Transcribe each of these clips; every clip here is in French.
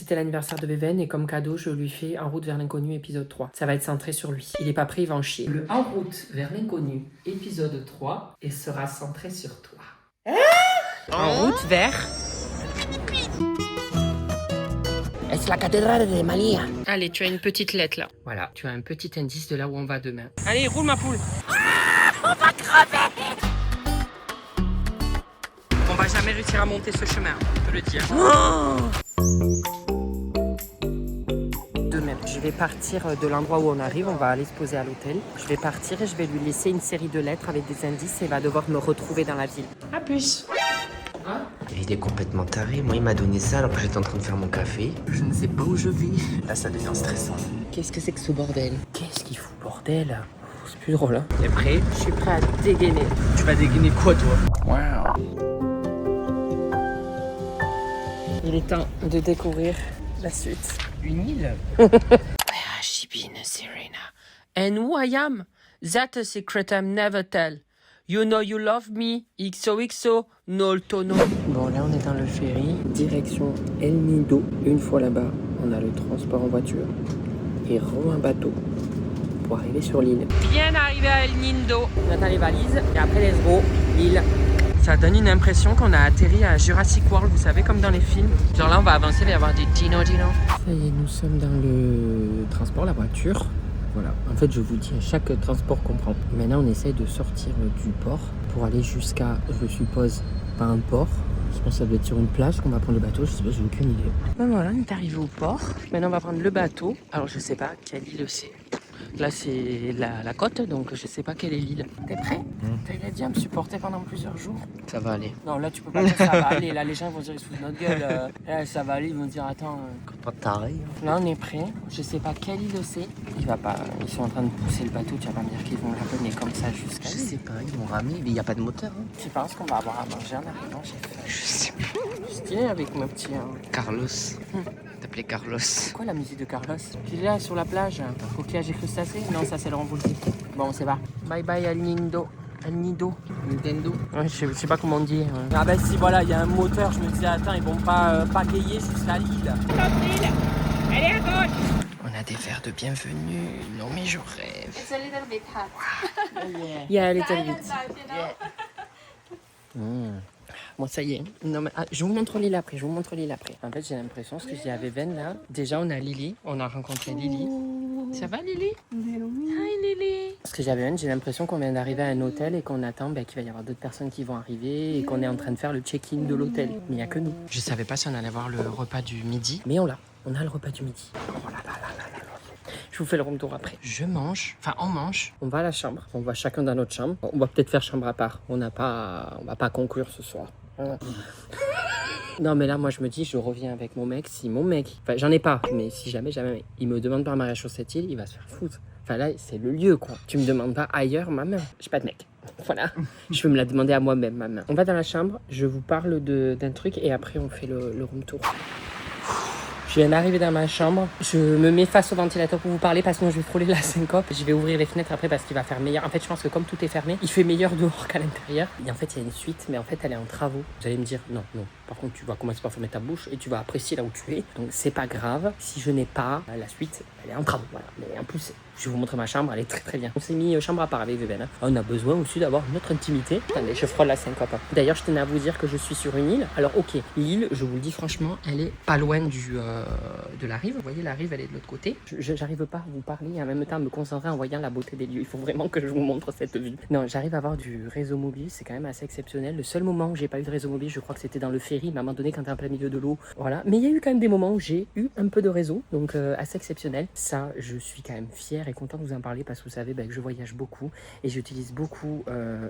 c'était l'anniversaire de Veven et comme cadeau, je lui fais En route vers l'inconnu épisode 3. Ça va être centré sur lui. Il est pas prêt, il va en chier. Le En route vers l'inconnu épisode 3 et sera centré sur toi. En route vers... Es la cathédrale de Malia. Allez, tu as une petite lettre là. Voilà, tu as un petit indice de là où on va demain. Allez, roule ma poule. On va crever. On va jamais réussir à monter ce chemin, je peux le dire. Demain, je vais partir de l'endroit où on arrive, on va aller se poser à l'hôtel. Je vais partir et je vais lui laisser une série de lettres avec des indices et il va devoir me retrouver dans la ville. À plus. Hein? Il est complètement taré. Moi, il m'a donné ça alors que j'étais en train de faire mon café. Je ne sais pas où je vais. Là, ça devient stressant. Qu'est-ce que c'est que ce bordel? Qu'est-ce qu'il fout, bordel? C'est plus drôle, hein? T'es prêt? Je suis prêt à dégainer. Tu vas dégainer quoi, toi? Wow. Il est temps de découvrir la suite. Une île? Where has she been, Serena? And who I am? That's a secret I'm never tell. You know you love me. XOXO, no tono. Bon, là, on est dans le ferry. Direction El Nido. Une fois là-bas, on a le transport en voiture et un bateau pour arriver sur l'île. Bien arrivé à El Nido. On attend les valises et après, let's go, l'île. Ça donne une impression qu'on a atterri à Jurassic World, vous savez, comme dans les films. Genre là, on va avancer, il va y avoir des dino. Ça y est, nous sommes dans le transport, la voiture. Voilà, en fait, je vous dis, à chaque transport qu'on prend. Maintenant, on essaye de sortir du port pour aller jusqu'à, je suppose, pas un port. Je pense que ça doit être sur une plage qu'on va prendre le bateau, je sais pas, j'ai aucune idée. Ben voilà, on est arrivé au port. Maintenant, on va prendre le bateau. Alors, je sais pas quelle île c'est. Là, c'est la côte, donc je sais pas quelle est l'île. T'es prêt? T'as dit à me supporter pendant plusieurs jours? Ça va aller. Non, là, tu peux pas dire ça va aller. Là, les gens vont dire ils se foutent de notre gueule. Là, ça va aller, ils vont dire attends. Pas taré. Là, on est prêt. Je sais pas quelle île c'est. Il va pas. Ils sont en train de pousser le bateau. Tu vas pas me dire qu'ils vont la mener comme ça jusqu'à. Je sais pas, ils vont ramener, mais il n'y a pas de moteur. Hein. Tu penses qu'on va avoir à manger en arrivant? Je sais pas. Stylé avec mon petit. Carlos. T'appelais Carlos. C'est quoi la musique de Carlos? Il est là sur la plage. Coquillage et crustacés? Non, ça c'est Laurent Voulzy. Bon, c'est va. Bye bye El Nido. El Nido. Nintendo. Ouais, je sais pas comment on dit. Ah bah si, voilà, il y a un moteur. Je me disais, attends, ils vont pas pagayer jusqu'à l'île. Elle est à gauche. On a des verres de bienvenue. Non, mais je rêve. It's a little bit hot. Yeah, a little bit. Bon, ça y est. Non, mais, je vous montre l'île après. En fait, j'ai l'impression, ce que je dis à Veven là. Déjà, on a Lily. On a rencontré Lily. Ça va, Lily? Hi, Lily. Ce que j'ai à Veven, j'ai l'impression qu'on vient d'arriver à un hôtel et qu'on attend qu'il va y avoir d'autres personnes qui vont arriver et qu'on est en train de faire le check-in de l'hôtel. Mais il n'y a que nous. Je savais pas si on allait avoir le repas du midi. Mais on l'a. On a le repas du midi. Oh là là là là là. Je vous fais le room tour après. Je mange, enfin on mange. On va à la chambre. On va chacun dans notre chambre. On va peut-être faire chambre à part. On va pas conclure ce soir. Non mais là moi je me dis je reviens avec mon mec. Si mon mec, enfin j'en ai pas, mais si jamais il me demande par mariage sur cette île, il va se faire foutre. Enfin là c'est le lieu quoi. Tu me demandes pas ailleurs ma main. J'ai pas de mec. Voilà. Je vais me la demander à moi-même ma main. On va dans la chambre. Je vous parle d'un truc et après on fait le room tour. Je viens d'arriver dans ma chambre. Je me mets face au ventilateur pour vous parler parce que sinon je vais frôler la syncope. Je vais ouvrir les fenêtres après parce qu'il va faire meilleur. En fait, je pense que comme tout est fermé, il fait meilleur dehors qu'à l'intérieur. Et en fait, il y a une suite, mais en fait, elle est en travaux. Vous allez me dire, non. Par contre, tu vas commencer par fermer ta bouche et tu vas apprécier là où tu es. Donc, c'est pas grave. Si je n'ai pas la suite, elle est en travaux. Voilà. Mais en plus, je vais vous montrer ma chambre. Elle est très très bien. On s'est mis chambre à part avec Veven. On a besoin aussi d'avoir notre intimité. Attendez, je frôle la syncope. D'ailleurs, je tenais à vous dire que je suis sur une île. Alors, ok, l'île, je vous le dis franchement, elle est pas loin de la rive. Vous voyez, la rive, elle est de l'autre côté. J'arrive pas à vous parler et en même temps à me concentrer en voyant la beauté des lieux. Il faut vraiment que je vous montre cette vue. Non, j'arrive à avoir du réseau mobile. C'est quand même assez exceptionnel. Le seul moment où j'ai pas eu de réseau mobile, je crois que c'était dans le ferry. À un moment donné, quand t'es en plein milieu de l'eau. Voilà. Mais il y a eu quand même des moments où j'ai eu un peu de réseau. Donc, assez exceptionnel. Ça, je suis quand même fière et content de vous en parler parce que vous savez que je voyage beaucoup et j'utilise beaucoup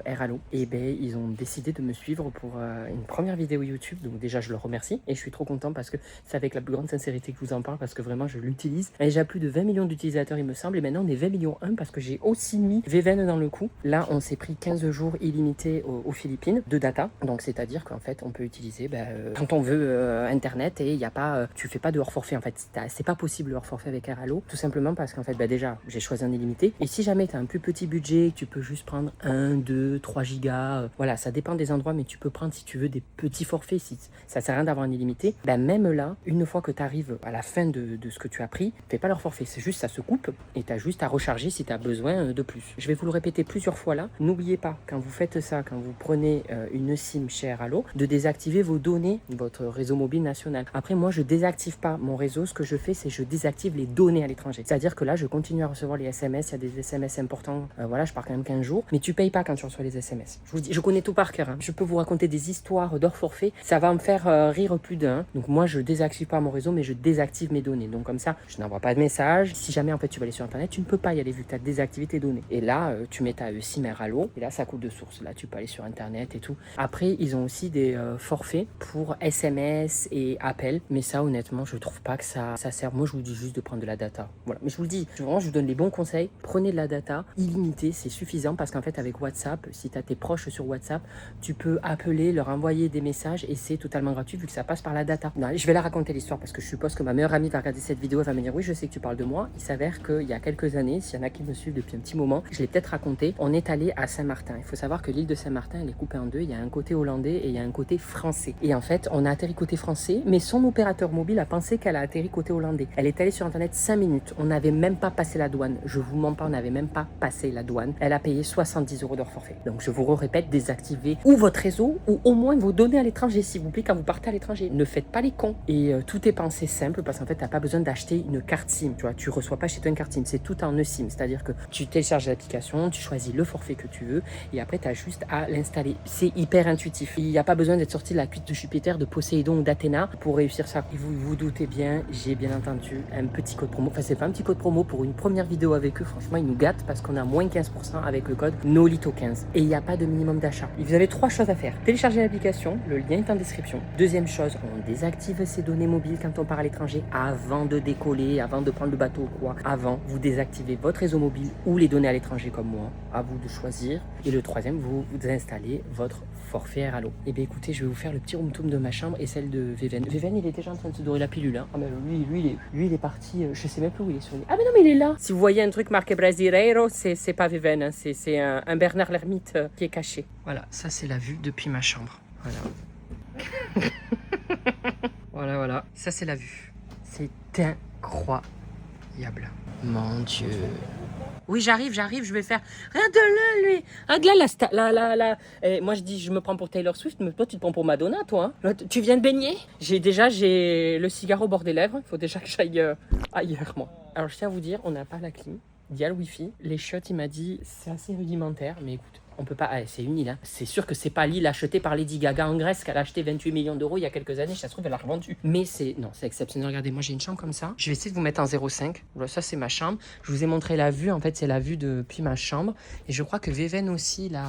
Airalo. Et ils ont décidé de me suivre pour une première vidéo YouTube. Donc, déjà, je leur remercie et je suis trop content parce que c'est avec la plus grande sincérité que je vous en parle parce que vraiment, je l'utilise. Et j'ai plus de 20 millions d'utilisateurs, il me semble. Et maintenant, on est 20 millions 1 parce que j'ai aussi mis Veven dans le coup. Là, on s'est pris 15 jours illimités aux Philippines de data. Donc, c'est-à-dire qu'en fait, on peut utiliser quand on veut Internet et il y a pas, tu fais pas de hors forfait. En fait, c'est pas possible le hors forfait avec Airalo. Tout simplement parce qu'en fait, déjà, J'ai choisi un illimité. Et si jamais tu as un plus petit budget, tu peux juste prendre 1, 2, 3 gigas. Voilà, ça dépend des endroits, mais tu peux prendre si tu veux des petits forfaits. Si ça sert à rien d'avoir un illimité. Ben même là, une fois que tu arrives à la fin de ce que tu as pris, fais pas leur forfait. C'est juste, ça se coupe et tu as juste à recharger si tu as besoin de plus. Je vais vous le répéter plusieurs fois là. N'oubliez pas, quand vous faites ça, quand vous prenez une SIM chez Air Allo, de désactiver vos données, votre réseau mobile national. Après, moi, je désactive pas mon réseau. Ce que je fais, c'est je désactive les données à l'étranger. C'est-à-dire que là, je continue à recevoir les SMS. Il y a des SMS importants. Voilà, je pars quand même 15 jours. Mais tu payes pas quand tu reçois les SMS. Je vous dis, je connais tout par cœur. Hein. Je peux vous raconter des histoires d'hors forfait. Ça va me faire rire plus d'un. Donc moi, je désactive pas mon réseau, mais je désactive mes données. Donc comme ça, je n'envoie pas de message. Si jamais en fait tu vas aller sur Internet, tu ne peux pas y aller vu que tu as désactivé tes données. Et là, tu mets ta SIM Air Allo. Et là, ça coûte de source. Là, tu peux aller sur Internet et tout. Après, ils ont aussi des forfaits pour SMS et appels. Mais ça, honnêtement, je trouve pas que ça sert. Moi, je vous dis juste de prendre de la data. Voilà. Mais je vous le dis, vraiment, je vous donne les bons conseils. Prenez de la data illimitée, c'est suffisant parce qu'en fait, avec WhatsApp, si tu as tes proches sur WhatsApp, tu peux appeler, leur envoyer des messages et c'est totalement gratuit vu que ça passe par la data. Non, je vais la raconter l'histoire parce que je suppose que ma meilleure amie va regarder cette vidéo et va me dire oui, je sais que tu parles de moi. Il s'avère qu'il y a quelques années, s'il y en a qui me suivent depuis un petit moment, je l'ai peut-être raconté, on est allé à Saint-Martin. Il faut savoir que l'île de Saint-Martin, elle est coupée en deux. Il y a un côté hollandais et il y a un côté français. Et en fait, on a atterri côté français, mais son opérateur mobile a pensé qu'elle a atterri côté hollandais. Elle est allée sur Internet 5 minutes. On n'avait même pas passé la douane. Je vous mens pas, on n'avait même pas passé la douane. Elle a payé 70 € d'heure forfait. Donc je vous répète, désactivez ou votre réseau ou au moins vos données à l'étranger, s'il vous plaît, quand vous partez à l'étranger. Ne faites pas les cons. Et tout est pensé simple parce qu'en fait, tu n'as pas besoin d'acheter une carte SIM. Tu vois, tu reçois pas chez toi une carte SIM. C'est tout en eSIM. C'est-à-dire que tu télécharges l'application, tu choisis le forfait que tu veux et après, tu as juste à l'installer. C'est hyper intuitif. Il n'y a pas besoin d'être sorti de la cuite de Jupiter, de Poséidon ou d'Athéna pour réussir ça. Et vous vous doutez bien, j'ai bien entendu un petit code promo. Enfin, c'est pas un petit code promo pour une première vidéo avec eux. Franchement, ils nous gâtent parce qu'on a moins 15% avec le code NOLITO15. Et il n'y a pas de minimum d'achat. Vous avez 3 choses à faire. Télécharger l'application, le lien est en description. Deuxième chose, on désactive ses données mobiles quand on part à l'étranger avant de décoller, avant de prendre le bateau ou quoi. Avant, vous désactivez votre réseau mobile ou les données à l'étranger comme moi. À vous de choisir. Et le troisième, vous installez votre forfait Air Allo. Et bien écoutez, je vais vous faire le petit room tour de ma chambre et celle de Véven. Véven, il est déjà en train de se dorer la pilule. Hein. Ah mais lui, il est parti, je sais même plus où il est sur lui. Ah mais non, mais il est là. Si vous voyez un truc marqué Brasileiro, c'est pas Véven, hein. C'est un Bernard l'ermite qui est caché. Voilà, ça c'est la vue depuis ma chambre. Voilà. voilà. Ça c'est la vue. C'est incroyable. Mon Dieu. Oui, j'arrive, je vais faire. Regarde-le, lui. Regarde là, moi, je dis, je me prends pour Taylor Swift, mais toi, tu te prends pour Madonna, toi. Hein. Là, tu viens de baigner? J'ai le cigare au bord des lèvres. Il faut déjà que j'aille ailleurs, moi. Alors, je tiens à vous dire, on n'a pas la clim. Il y a le Wi-Fi. Les shots, il m'a dit, c'est assez rudimentaire, mais écoute. On peut pas. Ah, c'est une île. Hein. C'est sûr que c'est pas l'île achetée par Lady Gaga en Grèce qu'elle a acheté 28 millions d'euros il y a quelques années. Ça se trouve, elle l'a revendue. Mais c'est exceptionnel. Regardez, moi j'ai une chambre comme ça. Je vais essayer de vous mettre en 0,5. Voilà, ça c'est ma chambre. Je vous ai montré la vue. En fait, c'est la vue depuis ma chambre. Et je crois que Véven aussi là.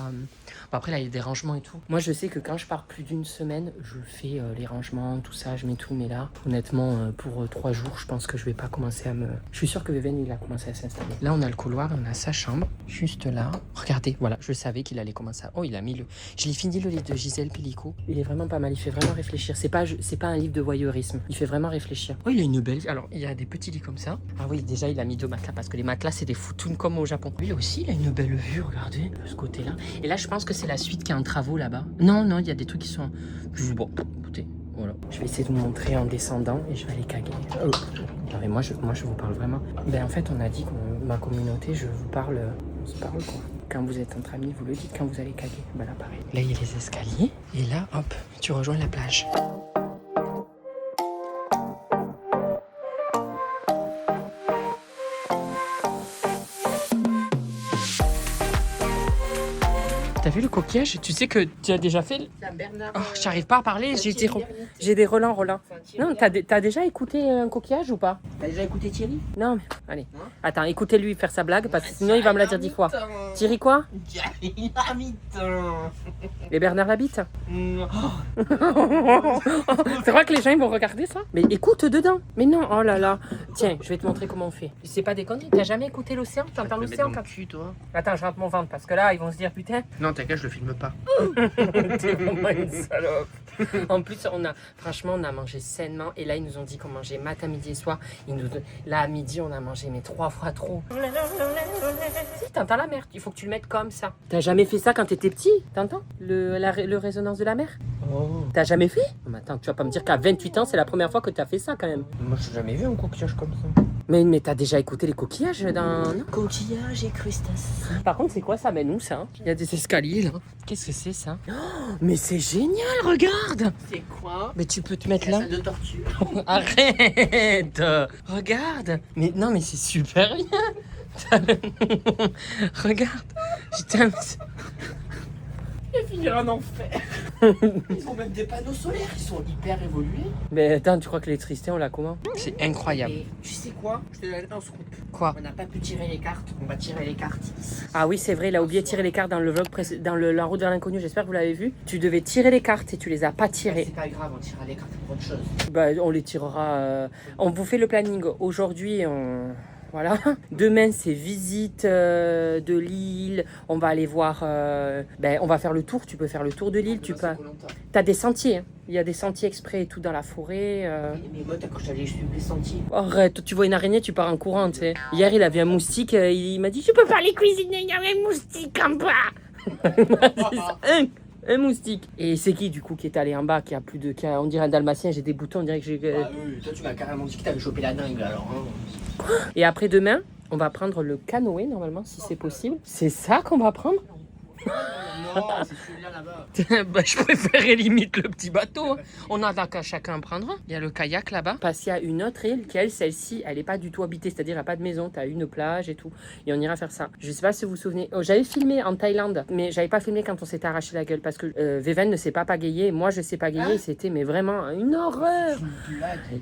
Bon, après là, il y a des rangements et tout. Moi, je sais que quand je pars plus d'une semaine, je fais les rangements, tout ça, je mets tout. Mais là, honnêtement, pour 3 jours, je pense que je vais pas commencer à me. Je suis sûr que Véven il a commencé à s'installer. Là, on a le couloir, on a sa chambre, juste là. Regardez, voilà, je savais qu'il allait commencer à... Oh, il a mis le... Je l'ai fini le livre de Gisèle Pellico. Il est vraiment pas mal, il fait vraiment réfléchir. C'est pas un livre de voyeurisme. Il fait vraiment réfléchir. Oh, il a une belle... Alors, il y a des petits lits comme ça. Ah oui, déjà, il a mis 2 matelas parce que les matelas, c'est des futons comme au Japon. Lui aussi, il a une belle vue, regardez, de ce côté-là. Et là, je pense que c'est la suite qui est en travaux là-bas. Non, il y a des trucs qui sont... Bon, écoutez, voilà. Je vais essayer de vous montrer en descendant et je vais aller caguer. Oh. Non, mais moi, je vous parle vraiment. Ben, en fait, on a dit que ma communauté, je vous parle... On se parle, quoi. Quand vous êtes entre amis, vous le dites. Quand vous allez caguer, ben là, pareil. Là, il y a les escaliers. Et là, hop, tu rejoins la plage. T'as vu le coquillage? Tu sais que tu as déjà fait... C'est un Bernard. Oh, j'arrive pas à parler, j'ai des relents. Non, t'as déjà écouté un coquillage ou pas? T'as déjà écouté Thierry? Non, mais allez. Non. Attends, écoutez-lui faire sa blague parce que sinon il va me la dire 10 fois. Thierry quoi? Thierry Lamiton. Les Bernard Labitte. C'est vrai que les gens ils vont regarder ça? Mais écoute dedans. Mais non, oh là là. Tiens, je vais te montrer comment on fait. C'est pas déconner, t'as jamais écouté l'océan? T'entends l'océan quand cul, toi. Attends, je rentre mon ventre parce que là ils vont se dire putain. Non, t'inquiète, je le filme pas. T'es vraiment une salope. En plus, franchement, on a mangé sainement. Et là, ils nous ont dit qu'on mangeait matin, midi et soir. Là, à midi, on a mangé, mais 3 fois trop. Si, t'entends la mer. Il faut que tu le mettes comme ça. T'as jamais fait ça quand t'étais petit? T'entends le résonance de la mer? Oh. T'as jamais fait? Mais attends, tu vas pas me dire qu'à 28 ans, c'est la première fois que t'as fait ça quand même. Moi, j'ai jamais vu un coquillage comme ça. Mais t'as déjà écouté les coquillages dans... Non. Coquillage et crustacés. Par contre, c'est quoi ça? Mais nous, ça. Il y a des escaliers là. Qu'est-ce que c'est ça? Oh, mais c'est génial, regarde! C'est quoi? Mais tu peux te mettre La là. salle de torture. Arrête! Regarde! Mais non, mais c'est super bien! Regarde! Putain, Il finira en enfer. Ils ont même des panneaux solaires, ils sont hyper évolués. mais attends, tu crois que l'électricité, on l'a comment? C'est incroyable. Et tu sais quoi? Je te donne un scoop. Quoi? On n'a pas pu tirer les cartes, on va tirer les cartes ici. Ah oui, c'est vrai, il a oublié de tirer les cartes dans le vlog dans La route vers l'inconnu, j'espère que vous l'avez vu. Tu devais tirer les cartes et tu les as pas tirées. C'est pas grave, on tirera les cartes pour autre chose. Bah, on les tirera. On vous fait le planning. Aujourd'hui, voilà. Demain, c'est visite de l'île. On va aller voir. On va faire le tour. Tu peux faire le tour de l'île. Tu peux. T'as des sentiers. Hein. Il y a des sentiers exprès et tout dans la forêt. Mais moi, quand j'allais suivre les sentiers. Arrête, tu vois une araignée, tu pars en courant. Tu sais. Hier, il avait un moustique. Il m'a dit, je peux pas les cuisiner. Il y a un moustique en bas. Un moustique. Et c'est qui du coup qui est allé en bas, qui a plus de... on dirait un dalmatien, j'ai des boutons, on dirait que j'ai... Toi, tu m'as carrément dit que t'avais chopé la dingue alors. Hein. Et après demain, on va prendre le canoë normalement, si c'est possible. C'est ça qu'on va prendre? Non, c'est celui-là là-bas. Bah, je préférais limite le petit bateau. Hein. On a qu'à chacun en prendre un. Il y a le kayak là-bas. Parce qu'il y a une autre île qui, elle, celle-ci, elle n'est pas du tout habitée. C'est-à-dire, il n'y a pas de maison. Tu as une plage et tout. Et on ira faire ça. Je sais pas si vous vous souvenez. Oh, j'avais filmé en Thaïlande. Mais j'avais pas filmé quand on s'était arraché la gueule. Parce que Veven ne sait pas pagayer. Moi, je sais pagayer. C'était mais vraiment une horreur.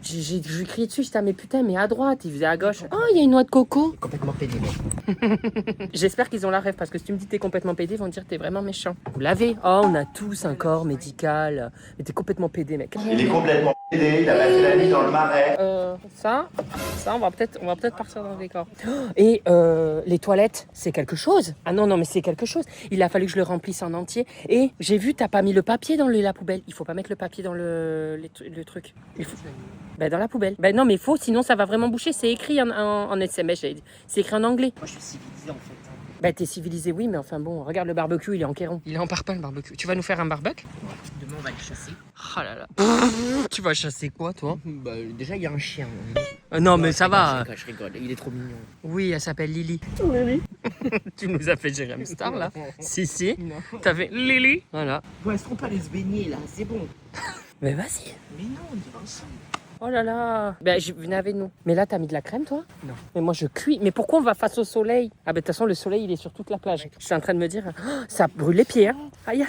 J'ai crié dessus. J'étais, mais putain, mais à droite. Il faisait à gauche. Oh, il y a une noix de coco. Complètement pédé, mec. J'espère qu'ils ont la rêve. Parce que si tu me dis que t'es complètement pédé, ils vont dire que t'es vraiment méchant. Vous l'avez? Oh, on a tous un corps médical. Mais t'es complètement pédé, mec. Il est complètement pédé, il a passé la nuit dans le marais. Ça, on va peut-être partir dans le décor. Et les toilettes, c'est quelque chose. Ah non, mais c'est quelque chose. Il a fallu que je le remplisse en entier. Et j'ai vu, t'as pas mis le papier dans la poubelle. Il faut pas mettre le papier dans le truc. Il faut... Ben, dans la poubelle. Ben non, mais il faut, sinon ça va vraiment boucher. C'est écrit en SMS, j'allais dire. C'est écrit en anglais. Moi, je suis civilisé en fait. Bah t'es civilisé, oui, mais enfin bon, regarde le barbecue, il est en kéron. Il est en parpaing le barbecue. Tu vas nous faire un barbecue? Demain, on va les chasser. Oh là là. Tu vas chasser quoi, toi? Bah, déjà, il y a un chien. Non, mais ça va. Je rigole, il est trop mignon. Oui, elle s'appelle Lily. Lily. Tu nous as fait Jérém Star, là? Si. T'as fait Lily. Voilà. Bon, est-ce qu'on peut aller se baigner, là? C'est bon. Mais vas-y. Mais non, on ira ensemble. Oh là là. Ben, venez avec nous. Mais là, t'as mis de la crème, toi? Non. Mais moi, je cuis. Mais pourquoi on va face au soleil? Ah ben, de toute façon, le soleil, il est sur toute la plage. Je suis en train de me dire, oh, ça brûle les pieds, hein. Aïe.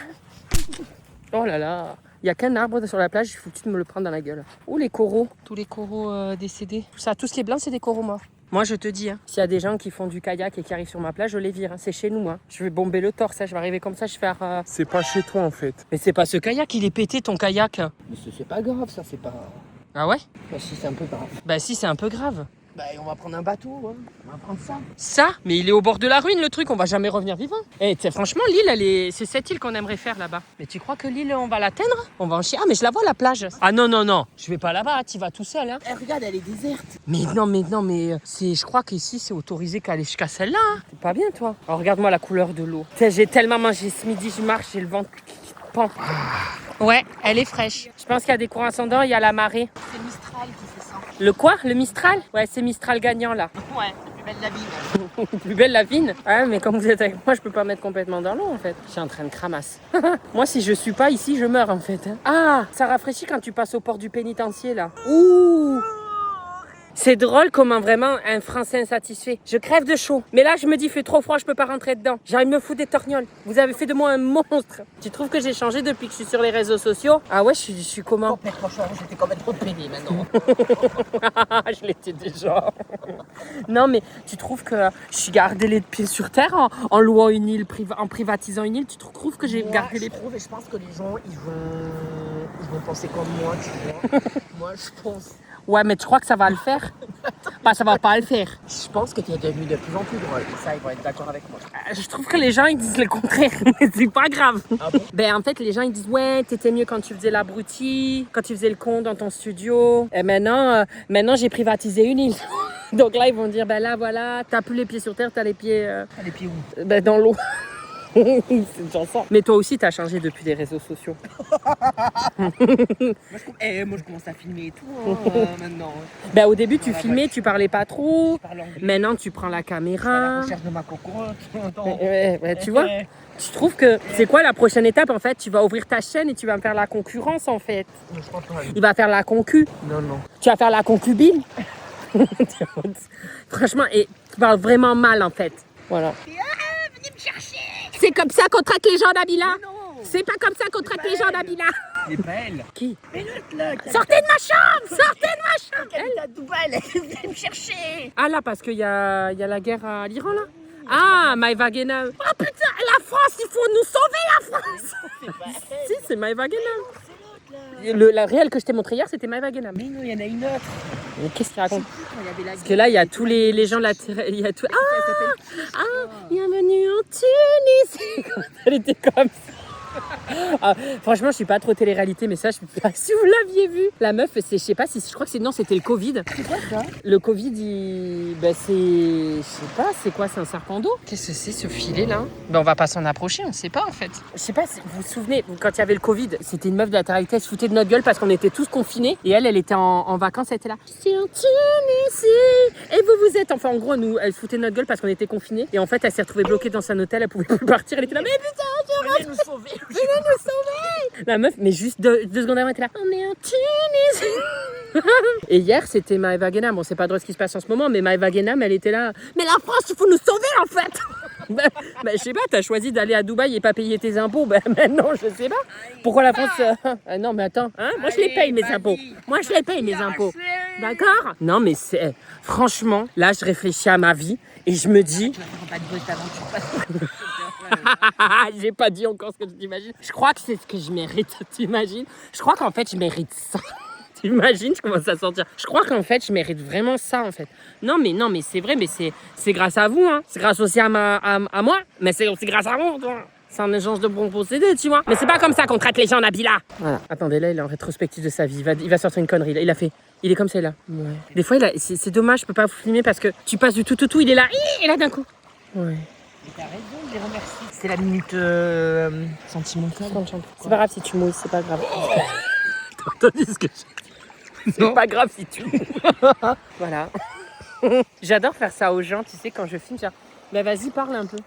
Oh là là. Il n'y a qu'un arbre sur la plage, il faut que tu me le prennes dans la gueule. Oh, les coraux. Tous les coraux décédés. Tout ce qui est blanc, c'est des coraux morts. Moi, je te dis, hein, s'il y a des gens qui font du kayak et qui arrivent sur ma plage, je les vire. Hein. C'est chez nous. Hein. Je vais bomber le torse. Hein. Je vais arriver comme ça, je vais faire... C'est pas chez toi, en fait. Mais c'est pas ce kayak, il est pété, ton kayak. Mais c'est pas grave, ça, c'est pas... Ah ouais? Bah, si, c'est un peu grave. Bah si, c'est un peu grave. Bah, on va prendre un bateau, hein. On va prendre ça. Ça? Mais il est au bord de la ruine, le truc, on va jamais revenir vivant. Eh, franchement, l'île, c'est cette île qu'on aimerait faire là-bas. Mais tu crois que l'île, on va l'atteindre? On va en chier. Ah, mais je la vois, la plage. Ah non, je vais pas là-bas, tu vas tout seul, hein. Eh, regarde, elle est déserte. Mais je crois qu'ici, c'est autorisé qu'aller jusqu'à celle-là. Hein. C'est pas bien, toi. Alors, regarde-moi la couleur de l'eau. J'ai tellement mangé ce midi, je marche, j'ai le ventre qui pend. Ouais, elle est fraîche. Je pense qu'il y a des courants ascendants, il y a la marée. C'est Mistral qui fait ça. Le quoi? Le Mistral? Ouais, c'est Mistral gagnant, là. Ouais, c'est plus belle la vie. Plus belle la vigne. Ouais, mais comme vous êtes avec moi, je peux pas mettre complètement dans l'eau en fait. Je suis en train de cramasse. Moi, si je suis pas ici, je meurs en fait. Hein. Ah, ça rafraîchit quand tu passes au port du pénitencier là. Ouh. C'est drôle comment vraiment un Français insatisfait. Je crève de chaud. Mais là, je me dis, il fait trop froid, je peux pas rentrer dedans. J'ai envie de me foutre des torgnoles. Vous avez fait de moi un monstre. Tu trouves que j'ai changé depuis que je suis sur les réseaux sociaux? Ah ouais, je suis comment? Complètement changé, j'étais complètement pédé maintenant. Je l'étais déjà. Non, mais tu trouves que je suis gardé les pieds sur terre en louant une île, en privatisant une île? Tu trouves que j'ai gardé les pieds? Je pense que les gens, ils vont penser comme moi, tu vois. Moi, je pense. Ouais, mais tu crois que ça va le faire? ça va pas le faire. Je pense que tu es devenu de plus en plus drôle. Ça, ils vont être d'accord avec moi. Je trouve que les gens ils disent le contraire, mais c'est pas grave. Ah bon? Ben en fait les gens ils disent ouais t'étais mieux quand tu faisais l'abruti, quand tu faisais le con dans ton studio. Et maintenant j'ai privatisé une île. Donc là ils vont dire ben là voilà t'as plus les pieds sur terre, t'as les pieds Les pieds où? ben dans l'eau. C'est une chanson. Mais toi aussi t'as changé depuis les réseaux sociaux. Moi, je commence à filmer et tout maintenant. Ben au début tu filmais, tu parlais pas trop. Je parle anglais. Maintenant tu prends la À la caméra. recherche de ma cocotte. Ouais, tu vois. Je trouve que c'est quoi la prochaine étape en fait? Tu vas ouvrir ta chaîne et tu vas me faire la concurrence en fait. Je pense pas. Il va faire la concu. Non, non. Tu vas faire la concubine. Franchement, et tu parles vraiment mal en fait. Voilà. Venez me chercher. C'est comme ça qu'on traite les gens d'Abila. C'est pas comme ça qu'on traite les gens d'Abila. C'est pas elle. Qui? Mais l'autre là. Sortez de ma chambre! Sortez de ma chambre! Elle est à Dubaï, elle venez me chercher. Ah là, parce qu'il y a la guerre à l'Iran là. Ah, Maïva Guéna. Oh putain, la France, il faut nous sauver la France. Si, c'est Maïva Guéna. La réelle que je t'ai montré hier, c'était Maïva Guéna. Mais non, il y en a une autre. Mais qu'est-ce qu'il raconte? Il y avait la Parce que là, il y a tous les gens de la terre. Il y a tout. Bienvenue en Tunisie. Elle était comme ça. Ah, franchement, je suis pas trop télé-réalité, mais ça, je sais pas si vous l'aviez vu. La meuf, c'est, je sais pas si, je crois que c'est, non, c'était le Covid. C'est quoi ça? Le Covid, ben c'est, je sais pas, c'est quoi, c'est un serpent d'eau? Qu'est-ce que c'est ce filet là? Ben on va pas s'en approcher, on sait pas en fait. Je sais pas, vous vous souvenez, quand il y avait le Covid, c'était une meuf de la télé-réalité, elle se foutait de notre gueule parce qu'on était tous confinés et elle était en vacances, elle était là. C'est en Tunisie. Et vous êtes, enfin en gros, nous, elle se foutait de notre gueule parce qu'on était confinés et en fait, elle s'est retrouvée bloquée dans un hôtel, elle pouvait plus partir, elle était là, mais putain, Venez nous sauver. venez nous sauver! La meuf, mais juste deux secondes avant, elle était là. On est en Tunisie! Et hier, c'était Maïva Guénam. Bon, c'est pas drôle ce qui se passe en ce moment, mais Maïva Guénam, elle était là. Mais la France, il faut nous sauver en fait! Je sais pas, t'as choisi d'aller à Dubaï et pas payer tes impôts. Non, je sais pas. Pourquoi la France. Non, mais attends, hein? Moi, je les paye mes impôts. Moi, je les paye mes impôts. D'accord? Non, mais c'est. Franchement, là, je réfléchis à ma vie et je me dis. Tu vas faire pas de bruit avant que tu passes. J'ai pas dit encore ce que tu t'imagines. Je crois que c'est ce que je mérite, t'imagines? Je crois qu'en fait, je mérite ça. T'imagines, je commence à sortir. Je crois qu'en fait, je mérite vraiment ça, en fait. Non, mais c'est vrai, mais c'est grâce à vous, hein. C'est grâce aussi à moi, mais c'est aussi grâce à vous, toi. C'est un échange de bons procédés, tu vois. Mais c'est pas comme ça qu'on traite les gens, Nabila. Voilà. Attendez, là, il est en rétrospective de sa vie. Il va sortir une connerie. Là. Il est comme ça, là. Ouais. Des fois, c'est dommage, je peux pas vous filmer parce que tu passes du tout, il est là, et là d'un coup. Ouais. T'as raison, je les remercie. C'était la minute sentimentale. C'est pas grave si tu mouilles, c'est pas grave. T'as entendu ce que j'ai dit? C'est pas grave si tu mouilles. Voilà. J'adore faire ça aux gens, tu sais, quand je filme, genre, bah vas-y, parle un peu.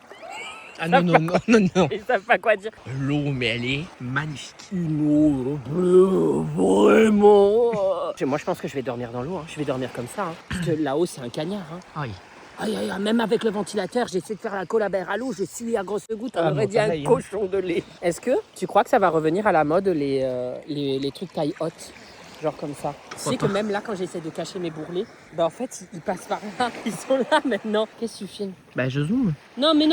Ah non, non, non, non, non. Ils savent pas quoi dire. L'eau, mais elle est magnifique. Une eau bleue, vraiment. Moi, je pense que je vais dormir dans l'eau. Hein. Je vais dormir comme ça. Hein. Parce que là-haut, c'est un cagnard. Hein. Ah oui. Aïe, aïe, aïe, même avec le ventilateur, j'essaie de faire la collabère à l'eau, je suis à grosse goutte, on Ah aurait bon, dit un pareil, hein. cochon de lait. Est-ce que tu crois que ça va revenir à la mode, les trucs taille haute? Genre comme ça. Tu sais que même là, quand j'essaie de cacher mes bourrelets, bah en fait, ils passent par là. Ils sont là maintenant. Qu'est-ce que tu filmes? Bah, je zoome. Non, mais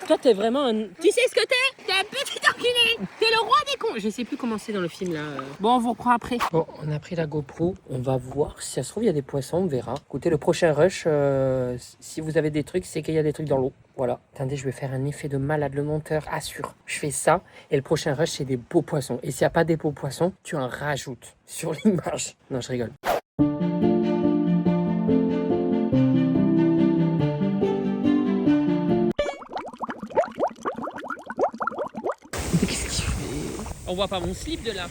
toi, t'es vraiment un... Tu sais ce que t'es? T'es un petit enculé. T'es le roi des cons. Je sais plus comment c'est dans le film, là. Bon, on vous reprend après. Bon, on a pris la GoPro. On va voir. Si ça se trouve, il y a des poissons, on verra. Écoutez, le prochain rush, si vous avez des trucs, c'est qu'il y a des trucs dans l'eau. Voilà. Attendez, je vais faire un effet de malade. Le monteur assure. Je fais ça. Et le prochain rush, c'est des beaux poissons. Et s'il n'y a pas des beaux poissons, tu en rajoutes sur l'image. Non, je rigole. On voit pas mon slip de là.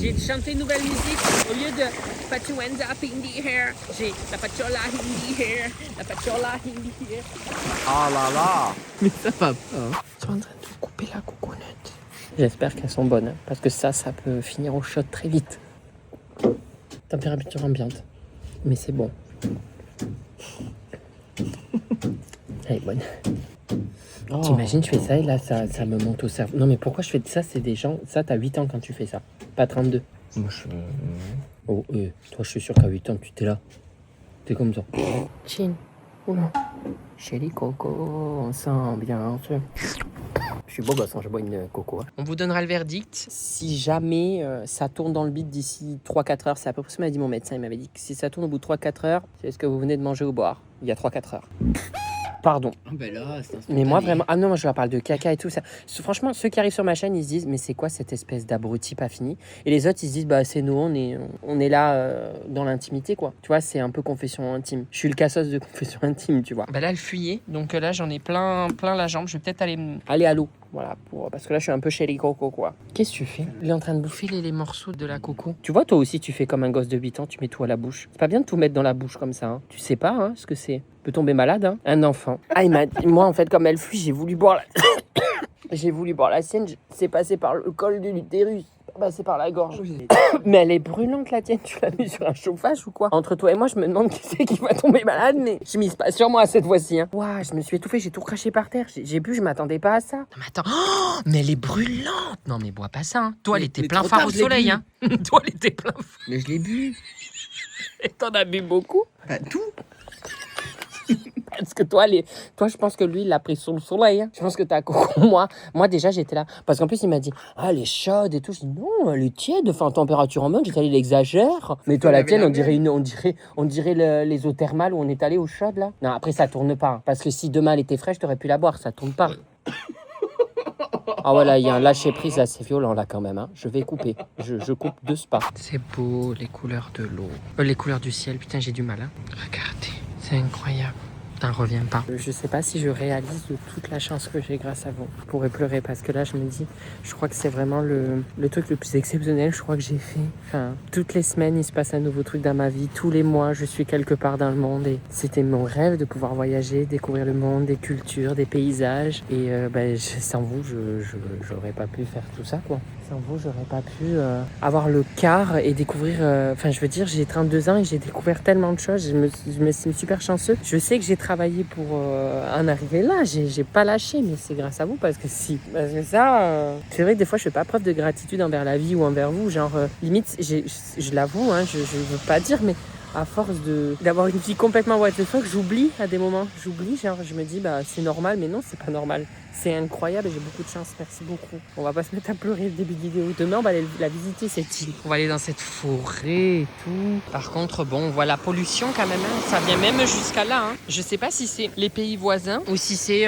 J'ai chanté une nouvelle musique. Au lieu de Patuenza up in the hair, j'ai la Pachola in the hair, la Pachola in the hair. Ah là là. Mais ça va pas. Je suis en train de couper la coconut. J'espère qu'elles sont bonnes, parce que ça peut finir au shot très vite. Température ambiante. Mais c'est bon. Elle est bonne. Oh. T'imagines, je fais ça et là, ça me monte au cerveau. Non, mais pourquoi je fais ça? C'est des gens... Ça, t'as 8 ans quand tu fais ça. Pas 32. Moi, je... Oh, toi, je suis sûr qu'à 8 ans, tu t'es là. T'es comme ça. Chin. Oula. Chérie Coco, on s'ambiance. suis beau gosse, hein, je bois une coco. Hein. On vous donnera le verdict. Si jamais ça tourne dans le bide d'ici 3-4 heures, c'est à peu près ce que m'a dit mon médecin. Il m'avait dit que si ça tourne au bout de 3-4 heures, c'est ce que vous venez de manger ou boire. Il y a 3-4 heures. Pardon. Ah ben là, c'est Mais moi vraiment, ah non, moi je leur parle de caca et tout ça. Franchement, ceux qui arrivent sur ma chaîne, ils se disent, mais c'est quoi cette espèce d'abruti pas fini? Et les autres, ils se disent, bah c'est nous, on est là dans l'intimité quoi. Tu vois, c'est un peu confession intime. Je suis le cassos de confession intime, tu vois. Bah là, elle fuyait, donc là j'en ai plein la jambe. Je vais peut-être aller à l'eau. Voilà, parce que là je suis un peu chez les cocos quoi. Qu'est-ce que tu fais? Il est en train de bouffer les morceaux de la coco. Tu vois, toi aussi tu fais comme un gosse de 8 ans, tu mets tout à la bouche. C'est pas bien de tout mettre dans la bouche comme ça. Hein. Tu sais pas hein, ce que c'est. Peut tomber malade, hein. Un enfant. Ah, il m'a dit, moi en fait, comme elle fuit, j'ai voulu boire la sienne, c'est passé par le col de l'utérus. C'est par la gorge. Mais elle est brûlante la tienne, tu l'as mis sur un chauffage ou quoi? Entre toi et moi, je me demande qui c'est qui va tomber malade, mais je mise pas sur moi cette fois-ci. Hein. Ouah, je me suis étouffée, j'ai tout craché par terre. J'ai bu, je m'attendais pas à ça. Non, mais attends, oh, mais elle est brûlante. Non, mais bois pas ça. Hein. Toi, elle était plein phare au soleil. Hein. Toi, elle était plein phare. Mais je l'ai bu. Et t'en as bu beaucoup? Bah, tout. Parce que toi, je pense que lui, il l'a pris sous le soleil. Hein. Je pense que t'as coco. Moi, déjà, j'étais là. Parce qu'en plus, il m'a dit, ah, elle est chaude et tout. Je dis, non, elle est tiède. Enfin, en température en mode, j'ai dit, il exagère. Mais toi, la tienne, on dirait les eaux thermales où on est allé aux chaudes, là. Non, après, ça tourne pas. Hein. Parce que si demain, elle était fraîche, t'aurais pu la boire. Ça tourne pas. Ah voilà, il y a un lâcher prise là, c'est violent là quand même. Hein. Je vais couper. Je coupe 2 spas. C'est beau, les couleurs de l'eau. Les couleurs du ciel, putain, j'ai du mal. Hein. Regardez, c'est incroyable. Putain, reviens pas. Je sais pas si je réalise de toute la chance que j'ai grâce à vous. Je pourrais pleurer parce que là, je me dis, je crois que c'est vraiment le truc le plus exceptionnel, je crois que j'ai fait. Enfin, toutes les semaines, il se passe un nouveau truc dans ma vie. Tous les mois, je suis quelque part dans le monde et c'était mon rêve de pouvoir voyager, découvrir le monde, des cultures, des paysages. Et sans vous, j'aurais pas pu faire tout ça, quoi. Sans vous, j'aurais pas pu avoir le quart et découvrir... Enfin, je veux dire, j'ai 32 ans et j'ai découvert tellement de choses. Je me suis super chanceux. Je sais que j'ai travaillé pour en arriver là. J'ai pas lâché, mais c'est grâce à vous parce que si... Parce que ça, c'est vrai que des fois, je fais pas preuve de gratitude envers la vie ou envers vous. Genre, limite, je l'avoue, hein, je veux pas dire, mais... À force d'avoir une vie complètement what the fuck, j'oublie à des moments. J'oublie, genre, je me dis, bah, c'est normal, mais non, c'est pas normal. C'est incroyable et j'ai beaucoup de chance. Merci beaucoup. On va pas se mettre à pleurer le début de vidéo. Demain, on va aller la visiter, cette île. On va aller dans cette forêt et tout. Par contre, bon, on voit la pollution quand même. Hein. Ça vient même jusqu'à là. Hein. Je sais pas si c'est les pays voisins ou si c'est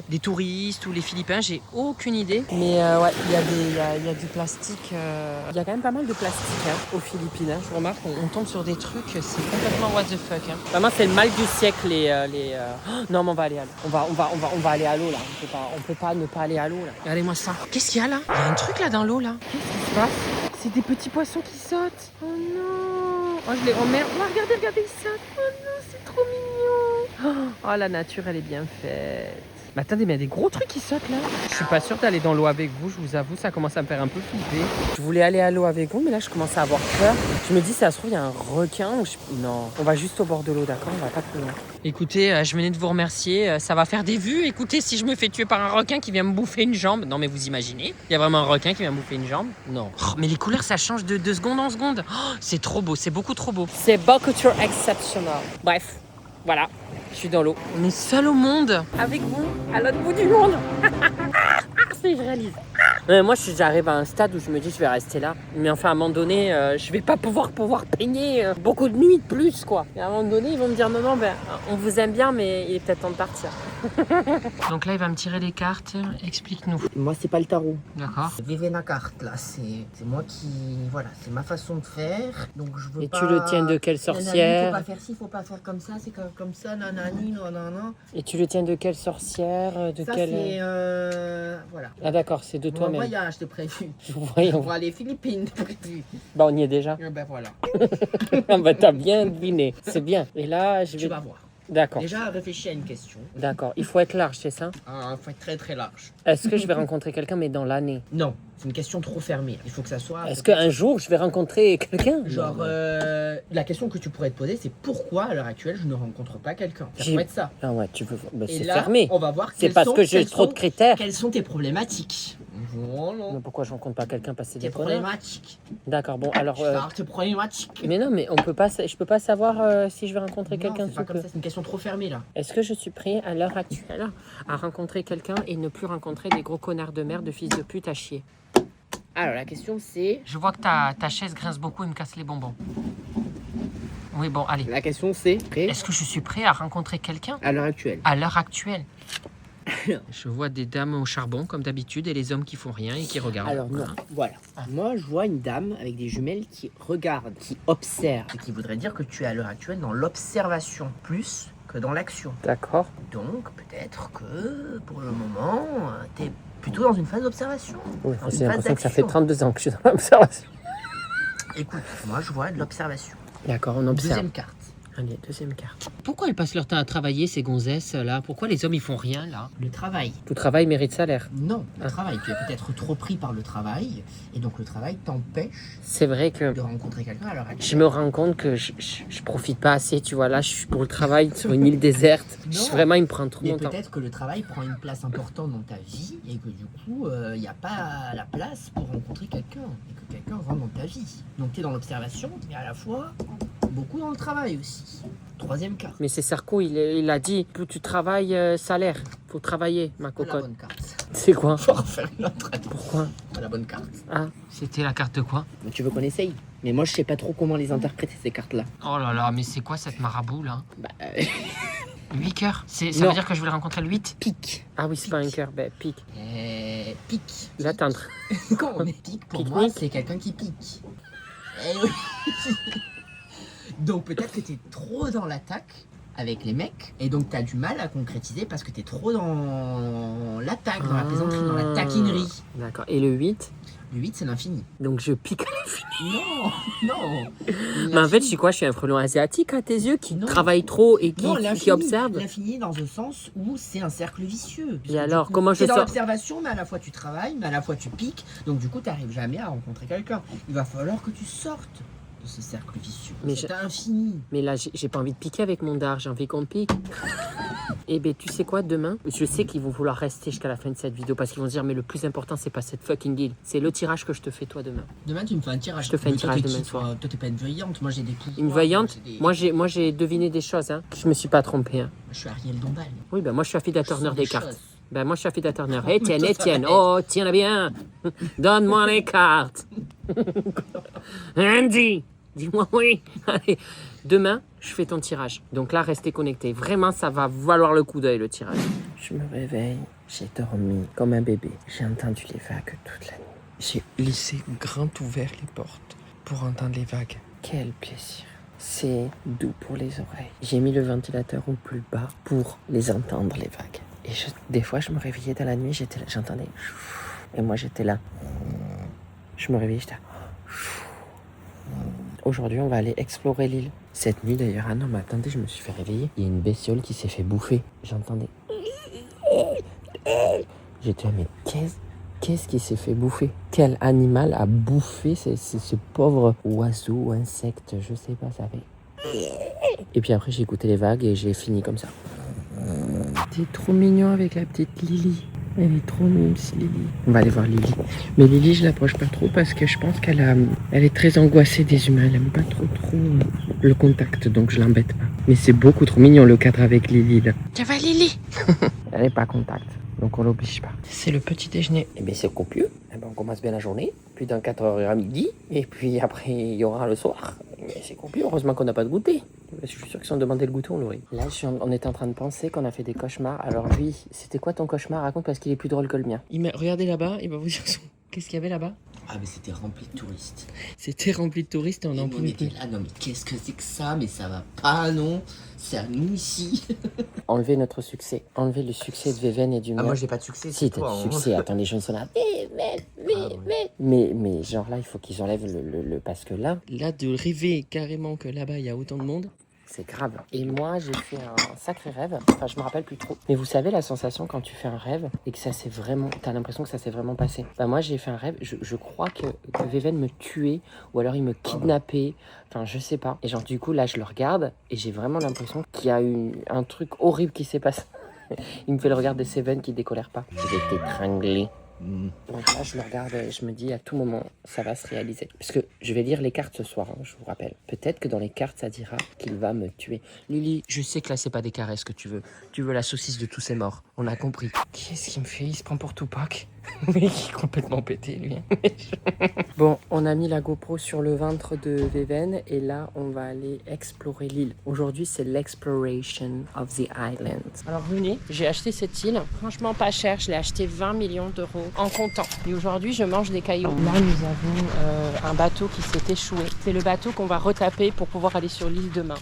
des touristes ou les Philippins. J'ai aucune idée. Mais ouais, il y a du plastique. Il y a quand même pas mal de plastique hein, aux Philippines. Hein. Je remarque, on tombe sur des trucs. C'est complètement what the fuck. Hein. Vraiment, c'est le mal du siècle. Oh, non, mais on va aller à l'eau. On va aller à l'eau là. On peut pas ne pas aller à l'eau là. Regardez-moi ça. Qu'est-ce qu'il y a là? Il y a un truc là dans l'eau là. Qu'est-ce qui se passe? C'est des petits poissons qui sautent. Oh non. Oh merde. Oh, regardez, ils sautent. Oh non, c'est trop mignon. Oh, la nature, elle est bien faite. Mais attendez, mais il y a des gros trucs qui sautent là. Je suis pas sûre d'aller dans l'eau avec vous, je vous avoue, ça commence à me faire un peu flipper. Je voulais aller à l'eau avec vous, mais là je commence à avoir peur. Je me dis, ça se trouve, il y a un requin. Non, on va juste au bord de l'eau, d'accord? On va pas plus loin. Écoutez, je venais de vous remercier, ça va faire des vues. Écoutez, si je me fais tuer par un requin qui vient me bouffer une jambe. Non, mais vous imaginez? Il y a vraiment un requin qui vient me bouffer une jambe? Non. Oh, mais les couleurs, ça change de seconde en seconde. Oh, c'est trop beau, c'est beaucoup trop beau. C'est beaucoup trop exceptionnel. Bref, voilà. Je suis dans l'eau. On est seul au monde. Avec vous, à l'autre bout du monde. Ça y est, je réalise. Moi, j'arrive à un stade où je me dis, je vais rester là. Mais enfin, à un moment donné, je vais pas pouvoir peigner beaucoup de nuits de plus, quoi. Et à un moment donné, ils vont me dire, non, ben, on vous aime bien, mais il est peut-être temps de partir. Donc là, il va me tirer les cartes. Explique-nous. Moi, c'est pas le tarot. D'accord. Vivez ma carte, là. C'est moi qui... Voilà, c'est ma façon de faire. Donc, je veux Et pas... tu le tiens de quelle sorcière? Faut pas faire ci, faut pas faire comme ça. C'est comme ça, nanani, non. Et tu le tiens de quelle sorcière? De Ça, quelle... c'est... Voilà. Ah d'accord, c'est de Mon toi-même. voyage, je t'ai prévu. Voyons. On va aller aux Philippines, prévu. Bah on y est déjà. Ben voilà. Ah bah t'as bien deviné, c'est bien. Et là, je vais... Tu vas voir. D'accord. Déjà, réfléchis à une question. D'accord, il faut être large, c'est ça? Ah, faut être très très large. Est-ce que je vais rencontrer quelqu'un, mais dans l'année? Non, c'est une question trop fermée. Il faut que ça soit... Est-ce qu'un jour, je vais rencontrer quelqu'un? Genre, la question que tu pourrais te poser, c'est pourquoi à l'heure actuelle, je ne rencontre pas quelqu'un. Ça J'ai- pourrait être ça. Ah ouais, tu veux... Bah, Et c'est là, fermé. on va voir C'est parce que j'ai trop de critères. quelles sont tes problématiques. Voilà. Mais pourquoi je rencontre pas quelqu'un passer T'es des connards? problématique. D'accord, bon, alors... T'es problématique. Mais non, mais on peut pas, je peux pas savoir si je vais rencontrer quelqu'un c'est pas sous comme peu. ça, c'est une question trop fermée là. Est-ce que je suis prêt à l'heure actuelle à rencontrer quelqu'un et ne plus rencontrer des gros connards de merde, de fils de pute à chier? Alors la question c'est... Je vois que ta chaise grince beaucoup et me casse les bonbons. Oui, bon, allez. La question c'est... Est-ce que je suis prêt à rencontrer quelqu'un À l'heure actuelle. à l'heure actuelle? Je vois des dames au charbon comme d'habitude et les hommes qui font rien et qui regardent. Alors non, voilà. Moi je vois une dame avec des jumelles qui regarde, qui observe. Ce qui voudrait dire que tu es à l'heure actuelle dans l'observation plus que dans l'action. D'accord. Donc peut-être que pour le moment, tu es plutôt dans une phase d'observation. Oui, Dans une j'ai phase l'impression que ça fait d'action. 32 ans que je suis dans l'observation. Écoute, moi je vois de l'observation. D'accord, on observe. Deuxième carte. Allez, deuxième carte. Pourquoi elles passent leur temps à travailler, ces gonzesses là? Pourquoi les hommes ils font rien là? Le travail. Tout travail mérite salaire. Non, le travail. Tu es peut-être trop pris par le travail et donc le travail t'empêche C'est vrai que de rencontrer quelqu'un à l'heure actuelle. je me rends compte que je profite pas assez, tu vois. Là, je suis pour le travail sur une île déserte. Non. Vraiment, il me prend trop Mais mon temps. peut-être que le travail prend une place importante dans ta vie et que du coup, il n'y a pas la place pour rencontrer quelqu'un et que quelqu'un rentre dans ta vie. Donc tu es dans l'observation, mais à la fois beaucoup dans le travail aussi. Troisième carte. Mais c'est Sarko, il a dit, plus tu travailles, salaire. Faut travailler, ma La cocotte. bonne carte. C'est quoi? Faut en faire une autre. Pourquoi? La bonne carte. Ah, c'était la carte de quoi? Mais tu veux qu'on essaye? Mais moi, je sais pas trop comment les interpréter, ces cartes-là. Oh là là, mais c'est quoi cette marabout là? Bah, 8 cœurs? Ça Non. veut dire que je voulais rencontrer le 8? pique. Ah oui, c'est pas un cœur, ben pique. Pique. L'atteindre. Comment? Mais pique, pour Pique-nique. moi, c'est quelqu'un qui pique. Eh oui. Donc peut-être que tu es trop dans l'attaque avec les mecs et donc tu as du mal à concrétiser parce que tu es trop dans l'attaque, dans la plaisanterie, dans la taquinerie. D'accord. Et le 8? Le 8, c'est l'infini. Donc je pique à l'infini. Non, non. Mais en fait, je suis quoi? Je suis un frelon asiatique à tes yeux qui Non. travaille trop et qui, Non, qui l'infini, observe? l'infini dans le sens où c'est un cercle vicieux. Puisque alors, du coup, comment je t'es dans sors? l'observation, mais à la fois tu travailles, mais à la fois tu piques. Donc du coup, tu n'arrives jamais à rencontrer quelqu'un. Il va falloir que tu sortes de ce cercle vicieux. Mais C'est infini. Mais là, j'ai pas envie de piquer avec mon dard, j'ai envie qu'on pique. Eh ben, tu sais quoi, demain, je sais qu'ils vont vouloir rester jusqu'à la fin de cette vidéo parce qu'ils vont se dire, mais le plus important, c'est pas cette fucking île, c'est le tirage que je te fais toi demain. Demain, tu me fais un tirage. Je te fais un Mais toi, tirage t'es demain qui, soir. toi, t'es pas une voyante. Moi, j'ai des pouvoirs. Une voyante? Moi, Moi, j'ai deviné des choses, hein. Je me suis pas trompé, hein. je suis Ariel Dombal. Oui, ben moi, je suis affida Je sens Turner des cartes. choses. Ben moi, je suis affida Turner. Étienne, Toi, ça Étienne, va oh, tiens bien. Donne-moi les cartes. Andy, dis-moi oui. Allez, demain, je fais ton tirage. Donc là, restez connectés. Vraiment, ça va valoir le coup d'œil, le tirage. Je me réveille, j'ai dormi comme un bébé. J'ai entendu les vagues toute la nuit. J'ai laissé grand ouvert les portes pour entendre les vagues. Quel plaisir. C'est doux pour les oreilles. J'ai mis le ventilateur au plus bas pour les entendre, les vagues. Et des fois, je me réveillais dans la nuit, j'entendais. Et moi, j'étais là. Je me réveillais, j'étais là. Aujourd'hui, on va aller explorer l'île. Cette nuit, d'ailleurs, ah non, mais attendez, je me suis fait réveiller. Il y a une bestiole qui s'est fait bouffer. J'entendais. J'étais là, mais qu'est-ce qui s'est fait bouffer? Quel animal a bouffé ce pauvre oiseau ou insecte? Je sais pas, ça fait. Et puis après, j'ai écouté les vagues et j'ai fini comme ça. T'es trop mignon avec la petite Lily. Elle est trop mignonne, Lily. On va aller voir Lily. Mais Lily, je l'approche pas trop parce que je pense elle est très angoissée des humains. Elle aime pas trop le contact, donc je l'embête pas. Mais c'est beaucoup trop mignon le cadre avec Lily là. Ça va Lily? Elle est pas contact, donc on l'oblige pas. C'est le petit déjeuner. Eh bien c'est copieux. Eh ben, on commence bien la journée, puis dans 4 heures à midi, et puis après il y aura le soir. Mais c'est copieux, heureusement qu'on n'a pas de goûter. Je suis sûr que si on demandait le goûter, on l'aurait. Là, on était en train de penser qu'on a fait des cauchemars. Alors lui, c'était quoi ton cauchemar? Raconte parce qu'il est plus drôle que le mien. Regardez là-bas, il va vous dire qu'est-ce qu'il y avait là-bas? Ah, mais c'était rempli de touristes. C'était rempli de touristes et on Et en nous, on pouvait était plus. là, non, mais qu'est-ce que c'est que ça? Mais ça va pas, non? C'est à nous ici. Enlever notre succès. Enlever le succès de Véven et du mien. Ah, moi, j'ai pas de succès. Si, c'est t'as toi, du hein. succès. Attends, les jeunes sont là. ouais. Mais genre là, il faut qu'ils enlèvent le... Parce que là, de rêver carrément que là-bas, il y a autant de monde, c'est grave. Et moi, j'ai fait un sacré rêve. Enfin, je me rappelle plus trop. Mais vous savez la sensation quand tu fais un rêve et que ça s'est vraiment... T'as l'impression que ça s'est vraiment passé. Bah moi, j'ai fait un rêve. Je crois que Véven me tuait ou alors il me kidnappait. Enfin, je sais pas. Et genre, du coup, là, je le regarde et j'ai vraiment l'impression qu'il y a eu un truc horrible qui s'est passé. Il me fait le regard des Seven qui décolère pas. Je vais t'étrangler. Donc là, je le regarde et je me dis à tout moment, ça va se réaliser. Parce que je vais lire les cartes ce soir, hein, je vous rappelle. Peut-être que dans les cartes, ça dira qu'il va me tuer. Lily, je sais que là, c'est pas des caresses que tu veux. Tu veux la saucisse de tous ces morts. On a compris. Qu'est-ce qu'il me fait? Il se prend pour Tupac. Mais il est complètement pété, lui. Bon, on a mis la GoPro sur le ventre de Veven et là, on va aller explorer l'île. Aujourd'hui, c'est l'exploration of the island. Alors, venez, j'ai acheté cette île. Franchement, pas cher. Je l'ai acheté 20 millions d'euros en comptant. Et aujourd'hui, je mange des cailloux. Là, nous avons un bateau qui s'est échoué. C'est le bateau qu'on va retaper pour pouvoir aller sur l'île demain.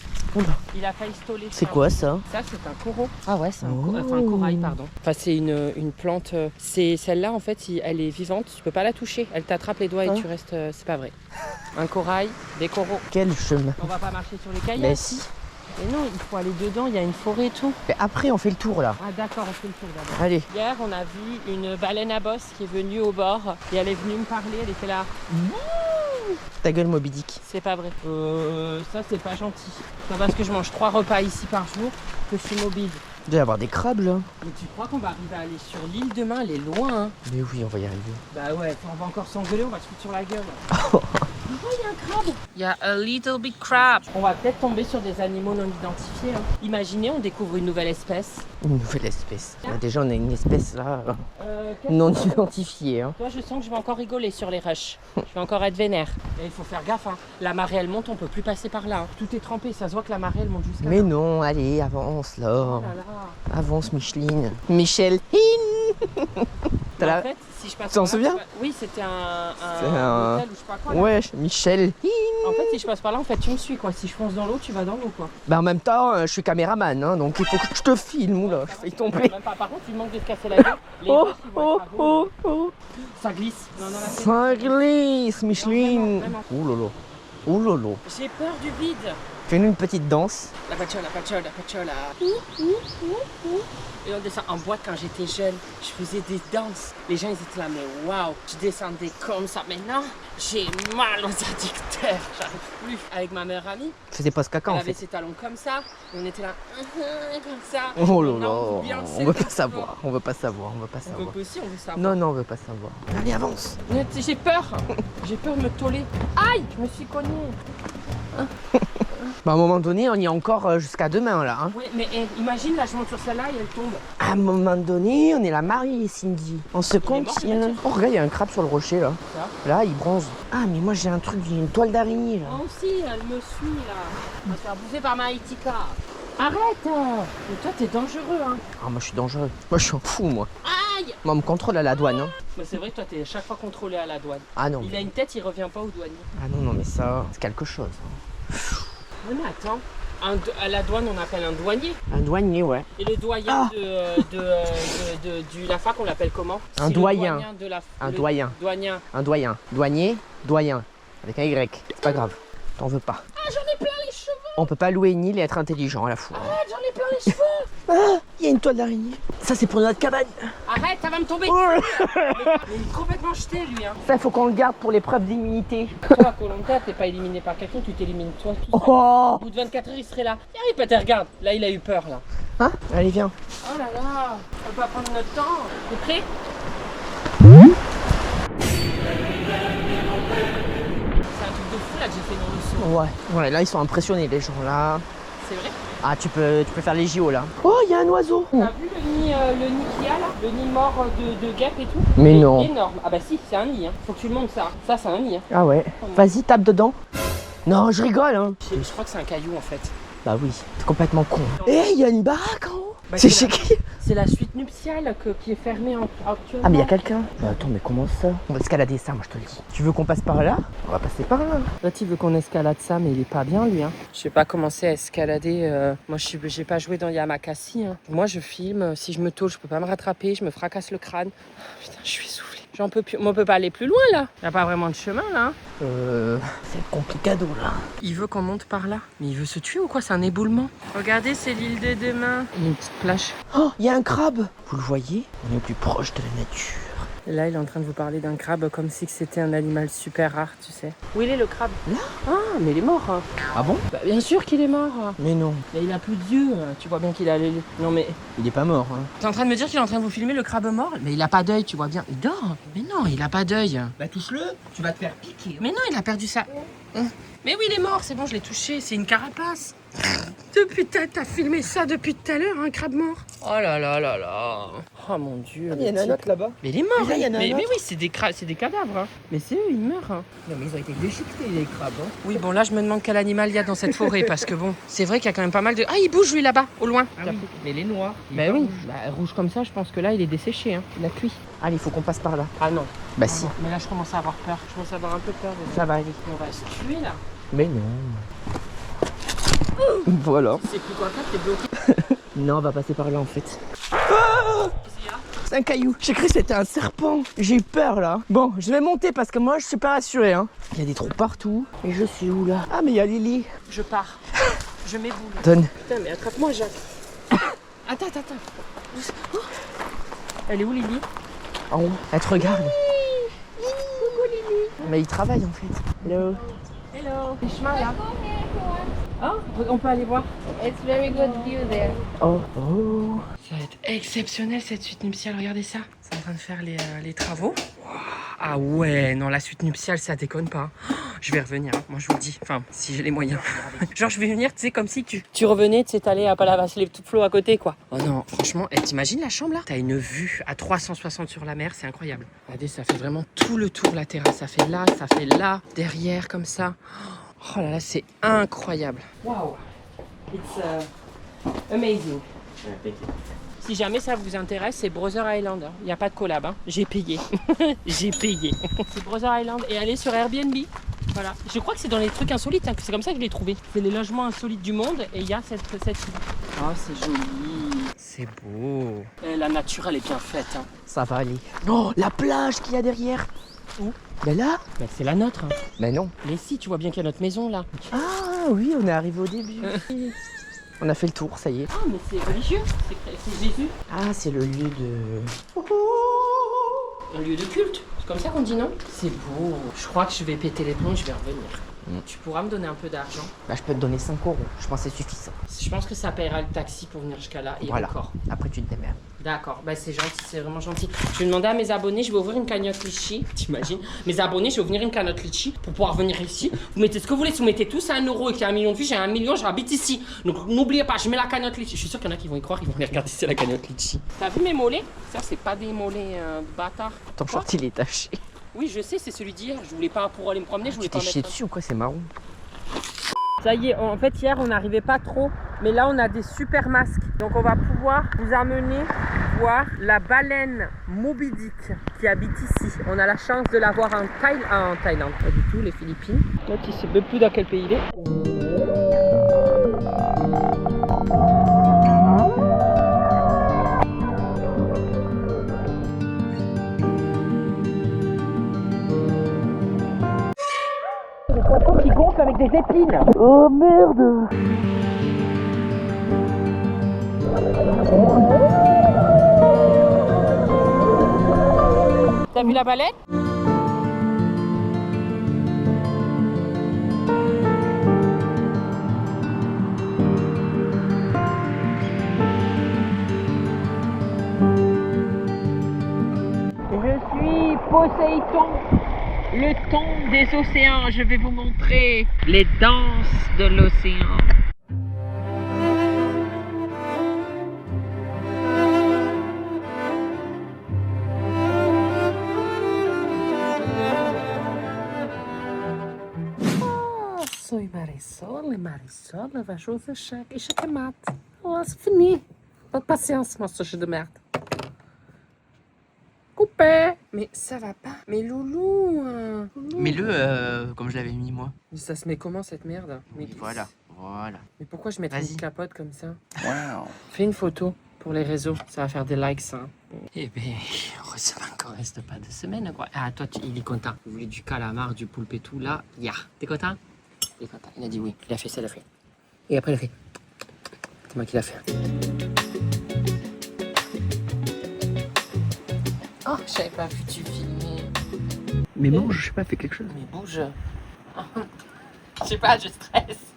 Il a failli stoler. C'est quoi ça? Ça, c'est un coraux. Ah ouais, c'est Un corail, pardon. Enfin, c'est une plante. C'est celle-là, en fait, elle est vivante. Tu peux pas la toucher. Elle t'attrape les doigts et tu restes. C'est pas vrai. Un corail, des coraux. Quel chemin? On va pas marcher sur les cailloux. Mais si. Mais non, il faut aller dedans. Il y a une forêt et tout. Et après, on fait le tour là. Ah d'accord, on fait le tour d'abord. Allez. Hier, on a vu une baleine à bosse qui est venue au bord et elle est venue me parler. Elle était là. Ta gueule, Moby Dick. C'est pas vrai. Ça, c'est pas gentil. C'est parce que je mange 3 repas ici par jour que je suis mobile. Il doit y avoir des crabes là. Mais tu crois qu'on va arriver à aller sur l'île demain? Elle est loin, hein. Mais oui, on va y arriver. Bah ouais, on va encore s'engueuler, on va se foutre sur la gueule. Il y a un crabe. Il y a a little big crab. On va peut-être tomber sur des animaux non identifiés. Hein. Imaginez, on découvre une nouvelle espèce. Une nouvelle espèce. Déjà, on a une espèce là Qu'est-ce non que- identifiée. Hein. Toi, je sens que je vais encore rigoler sur les rushs. Je vais encore être vénère. Et il faut faire gaffe, hein. La marée, elle monte, on peut plus passer par là. Hein. Tout est trempé, ça se voit que la marée, elle monte jusqu'à Mais là. non, allez, avance là. Oh là là. Avance, Micheline. Michel. T'as Mais la- en fait, si je passe Tu t'en par là, souviens? Oui, c'était un C'est un- hôtel ou je sais pas quoi. là. Ouais, Michel. En fait, si je passe par là, en fait, tu me suis, quoi. Si je fonce dans l'eau, tu vas dans l'eau, quoi. Bah en même temps, je suis caméraman, hein, donc il faut que je te filme, oula, je fais tomber. Même pas. Par contre, il manque de se casser la gueule. Les Oh, roches, ils vont oh, être à gauche. oh, oh. Ça glisse. Non, non, là, c'est- Ça glisse, Micheline. Vraiment, Ouh lolo. Ouh lolo. J'ai peur du vide. Fais-nous une petite danse. La patchola, la patchola, la patchola. Et on descend en boîte quand j'étais jeune. Je faisais des danses. Les gens, ils étaient là, mais waouh, je descendais comme ça. Maintenant, j'ai mal aux adducteurs. J'arrive plus. Avec ma meilleure amie, Tu faisais pas ce caca elle en avait fait. ses talons comme ça. Et on était là, comme ça. Oh Maintenant, lolo. on veut bien On veut pas c'est savoir, on veut pas savoir, on veut pas On veut savoir. pas aussi, on veut savoir. Non, non, on veut pas savoir. Allez, avance. Mais j'ai peur. J'ai peur de me toller. Aïe, je me suis cognée. Bah à un moment donné, on y est encore jusqu'à demain là. Hein. Oui, mais imagine, là, je monte sur celle-là et elle tombe. À un moment donné, on est la Marie et Cindy. On se mort, contient. peut-être. Oh regarde, il y a un crabe sur le rocher là. Ça. Là, il bronze. Ah mais moi j'ai un truc, j'ai une toile d'araignée là. Moi aussi, elle me suit là. Je vais se faire bouffer par ma Itika. Arrête. Mais toi, t'es dangereux, hein. Ah moi je suis dangereux. Moi je suis un fou moi. Aïe. Moi on me contrôle à la douane. Hein. Mais c'est vrai que toi, t'es à chaque fois contrôlé à la douane. Ah non. Il a une tête, il revient pas au douanier. Ah non, non mais ça, c'est quelque chose. Non, mais attends. À la douane, on appelle un douanier. Un douanier, ouais. Et le doyen Ah. de la fac, on l'appelle comment? Un C'est le doyen. De la, Un le doyen. Doyen. Un doyen. Douanier, doyen. Avec un Y. C'est pas grave. T'en veux pas. Ah, j'en ai plein les cheveux. On peut pas louer une île et être intelligent à la fois. Arrête, j'en ai plein les cheveux. Ah, il y a une toile d'araignée. Ça c'est pour notre cabane. Arrête, ça va me tomber. Oh, Mais il est complètement jeté, lui. Hein. ça faut qu'on le garde pour l'épreuve d'immunité. Toi, Koh-Lanta, t'es pas éliminé par quelqu'un, tu t'élimines toi tout seul. Oh. Au bout de 24 heures, il serait là. Arrive, Peter, regarde. Là, il a eu peur, là. Hein? Allez viens. Oh là là, on peut pas prendre notre temps. T'es prêt? C'est un truc de fou, là, que j'ai fait dans le saut. Ouais. Ouais, là ils sont impressionnés les gens là. C'est vrai? Ah tu peux faire les JO là. Oh il y a un oiseau. T'as vu le nid qu'il y a, là? Le nid mort de guêpe et tout? Mais Il est non. énorme. Ah bah si, c'est un nid. Hein. Faut que tu le montres, ça. Ça, c'est un nid. Hein. Ah ouais. Vas-y tape dedans. Non je rigole hein. Je crois que c'est un caillou, en fait. Bah oui, c'est complètement con. Eh, il y a une baraque en haut. Bah, c'est c'est chez la- qui? C'est la suite nuptiale qui est fermée actuellement. Ah mais il y a quelqu'un. Mais attends, mais comment ça? On va escalader ça, moi je te le dis. Tu veux qu'on passe par là? On va passer par là. Là, il veut qu'on escalade ça, mais il est pas bien, lui. Hein. Je vais pas commencer à escalader. Moi, j'ai pas joué dans Yamakasi. Hein. Moi, je filme. Si je me tôle, je peux pas me rattraper. Je me fracasse le crâne. Oh, putain, je suis essoufflée. J'en peux plus. On peut pas aller plus loin, là. Y a pas vraiment de chemin, là. C'est complicado là. Il veut qu'on monte par là. Mais il veut se tuer ou quoi? C'est un éboulement. Regardez, c'est l'île de demain. Il y a une petite plage. Oh, il y a un crabe. Vous le voyez? On est plus proche de la nature. Et là, il est en train de vous parler d'un crabe comme si c'était un animal super rare, tu sais. Où il est le crabe? Là? Ah, mais il est mort. Hein. Ah bon? Bah, bien sûr qu'il est mort. Mais non, Mais il a plus d'yeux. Tu vois bien qu'il a les... Non mais... il est pas mort. Hein. T'es en train de me dire qu'il est en train de vous filmer le crabe mort? Mais il a pas d'œil, tu vois bien. Il dort. Mais non, il a pas d'œil. Bah touche-le, tu vas te faire piquer. Mais non, il a perdu ça. Mais oui, il est mort, c'est bon, je l'ai touché. C'est une carapace. Depuis t'as filmé ça depuis tout à l'heure, un crabe mort. Oh là là là là. Oh mon dieu. Il y en a un autre là-bas. Mais il est mort. Mais là, il y en a un mais autre. oui, c'est des cadavres. Hein. Mais c'est eux, ils meurent. Hein. Non mais ils ont été déchiquetés les crabes. Hein. Oui, bon là, je me demande quel animal il y a dans cette forêt parce que bon, c'est vrai qu'il y a quand même pas mal de. Ah, il bouge lui là-bas, au loin. Ah oui, mais les noirs. Bah oui, rouge comme ça, je pense que là, il est desséché. Hein. Il a cuit. Allez, il faut qu'on passe par là. Ah non. Bah Ah si. non. Mais là, je commence à avoir peur. Je commence à avoir un peu peur. Ça va aller. On va se tuer là. Mais non. Voilà. C'est plus quoi faire, t'es bloqué. Non, on va passer par là en fait. C'est un caillou. J'ai cru que c'était un serpent. J'ai eu peur là. Bon, je vais monter parce que moi je suis pas rassuré. Hein. Il y a des trous partout. Et je suis où là? Ah mais il y a Lily. Je pars. Je m'éboule. Donne. Putain, mais attrape-moi, Jacques. Attends. Oh. Elle est où, Lily? En haut. Elle te regarde. Mais il travaille en fait. Hello. Hello. Les chemins là. Oh, on peut aller voir. It's very good view there. Oh. Oh. Ça va être exceptionnel cette suite nuptiale, regardez ça. C'est en train de faire les travaux. Wow. Ah ouais, non, la suite nuptiale, ça déconne pas. Oh, je vais revenir, hein. Moi je vous le dis. Enfin, si j'ai les moyens. Genre, je vais venir, tu sais, comme si tu revenais, tu sais, t'allais à Palavas, les tout flot à côté, quoi. Oh non, franchement, t'imagines la chambre là? T'as une vue à 360 sur la mer, c'est incroyable. Regardez, ça fait vraiment tout le tour, la terrasse. Ça fait là, derrière, comme ça. Oh là là, c'est incroyable. Wow. It's amazing. Si jamais ça vous intéresse, c'est Brother Island. Il n'y a pas de collab. Hein. J'ai payé. J'ai payé. C'est Brother Island. Et allez sur Airbnb. Voilà. Je crois que c'est dans les trucs insolites. Hein, que c'est comme ça que je l'ai trouvé. C'est les logements insolites du monde. Et il y a cette île. Oh, c'est joli. C'est beau. Et la nature, elle est bien faite. Hein. Ça va aller. Oh, la plage qu'il y a derrière. Où? Ben là. Ben, c'est la nôtre. Hein. Mais non. Mais si, tu vois bien qu'il y a notre maison là. Ah oui, on est arrivé au début. On a fait le tour, ça y est. Ah, mais c'est religieux. C'est Jésus. Ah, c'est le lieu de... Un lieu de culte. C'est comme ça qu'on dit, non? C'est beau. Je crois que je vais péter les plombs, je vais revenir. Tu pourras me donner un peu d'argent? Bah, je peux te donner 5 €. Je pense que c'est suffisant. Je pense que ça paiera le taxi pour venir jusqu'à là. Et Voilà. encore. Après, tu te démerdes. D'accord. Bah, c'est gentil, c'est vraiment gentil. Je vais demander à mes abonnés, je vais ouvrir une cagnotte Litchi. T'imagines? Mes abonnés, je vais ouvrir une cagnotte Litchi pour pouvoir venir ici. Vous mettez ce que vous voulez. Si vous mettez tous à 1 € et qu'il y a 1 million de vues, j'ai 1 million, j'habite ici. Donc n'oubliez pas, je mets la cagnotte Litchi. Je suis sûr qu'il y en a qui vont y croire, ils vont aller regarder si c'est la cagnotte Litchi. T'as vu mes mollets? Ça, c'est pas des mollets bâtards. Ton Quoi? short, il est taché. Oui, je sais, c'est celui d'hier. Je voulais pas pour aller me promener, je voulais Tu pas t'es chié mettre. dessus ou quoi? C'est marron. Ça y est, en fait hier on n'arrivait pas trop, mais là on a des super masques. Donc on va pouvoir vous amener voir la baleine Moby Dick qui habite ici. On a la chance de la voir en Thaïlande, pas du tout, les Philippines. L'autre il sait même plus dans quel pays il est. Des poissons qui gonflent avec des épines. Oh merde! T'as vu la baleine? Je suis Poséidon, le thon des océans. Je vais vous montrer les danses de l'océan. Soy Marisol, et Marisol va jouer au chèque et chèque mat. Oh, c'est fini. Pas de patience, moi, ce jeu de merde. Coupé. Mais ça va pas. Mais Loulou. Loulou. Mets-le comme je l'avais mis moi. Mais ça se met comment cette merde? Mais Voilà. Mais pourquoi je mettrais Vas-y. une capote comme ça? Wow. Fais une photo pour les réseaux. Ça va faire des likes, ça. Eh ben, heureusement qu'on reste pas 2 semaines, quoi. Ah, toi, il est content. Vous voulez du calamar, du poulpe et tout, là, ya. T'es content? Il est content. Il a dit oui. Il a fait ça, il a fait. Et après, il a fait. C'est moi qui l'a fait. Oh, t'avais pas vu, tu filmais. Mais mange, je sais pas, fais quelque chose. Mais bouge. Je sais pas, je stresse.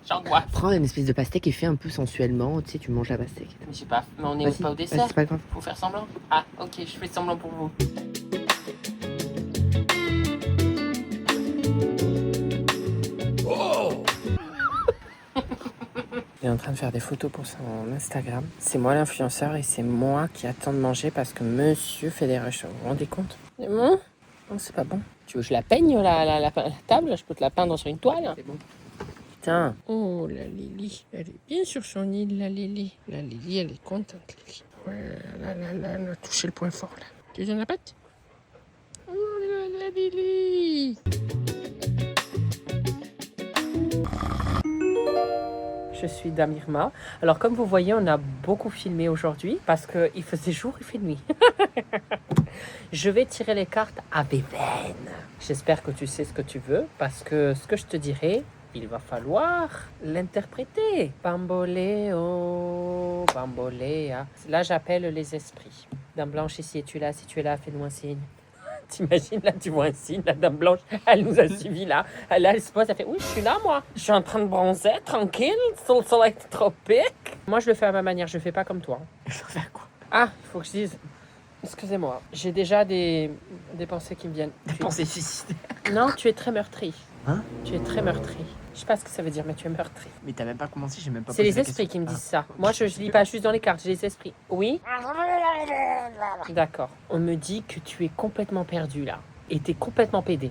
J'angoisse. Prends une espèce de pastèque et fais un peu sensuellement, tu sais, tu manges la pastèque. Mais je sais pas, mais on est Vas-y, pas au vas-y, dessert. c'est pas grave. Faut faire semblant. Ah, ok, je fais semblant pour vous. Il est en train de faire des photos pour son Instagram. C'est moi l'influenceur et c'est moi qui attends de manger parce que monsieur fait des rushs. Vous vous rendez compte? C'est bon? Non, c'est pas bon. Tu veux que je la peigne la table? Je peux te la peindre sur une toile? C'est bon. Putain. Oh, la Lily. Elle est bien sur son île, la Lily. La Lily, elle est contente, Lily. Ouais, là, elle a touché le point fort, là. Tu veux la pâte? Oh, la Lily. Je suis Damirma. Alors, comme vous voyez, on a beaucoup filmé aujourd'hui parce qu'il faisait jour, il fait nuit. Je vais tirer les cartes à Béven. J'espère que tu sais ce que tu veux parce que ce que je te dirai, il va falloir l'interpréter. Bamboléo, bamboléa. Là, j'appelle les esprits. Dame Blanche, si tu es là, fais-nous un signe. T'imagines, là, tu vois un signe, la Dame Blanche, elle nous a suivis là. Elle se pose, elle fait, oui, je suis là, moi. Je suis en train de bronzer, tranquille, sur le soleil tropique. Moi, je le fais à ma manière, je le fais pas comme toi. Je dois faire quoi? Ah, il faut que je dise, excusez-moi, j'ai déjà des pensées qui me viennent. Des pensées suicidaires. Non, tu es très meurtri. Hein? Tu es très meurtri. Je sais pas ce que ça veut dire, mais tu es meurtri. Mais t'as même pas commencé, j'ai même pas C'est posé les la esprits question. qui me disent ça. Moi, je lis pas juste dans les cartes, j'ai les esprits. Oui? D'accord. On me dit que tu es complètement perdu là. Et t'es complètement pédé.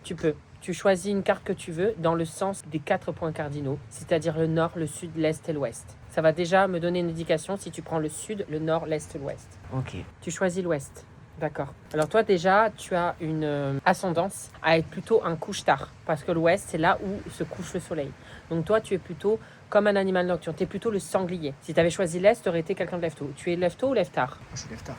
Tu peux. Tu choisis une carte que tu veux dans le sens des 4 points cardinaux, c'est-à-dire le nord, le sud, l'est et l'ouest. Ça va déjà me donner une indication si tu prends le sud, le nord, l'est et l'ouest. Ok. Tu choisis l'ouest. D'accord. Alors toi déjà, tu as une ascendance à être plutôt un couche-tard. Parce que l'ouest, c'est là où se couche le soleil. Donc toi, tu es plutôt comme un animal nocturne. Tu es plutôt le sanglier. Si tu avais choisi l'est, tu aurais été quelqu'un de lève-tôt. Tu es lève-tôt ou lève-tard? Je suis lève-tard.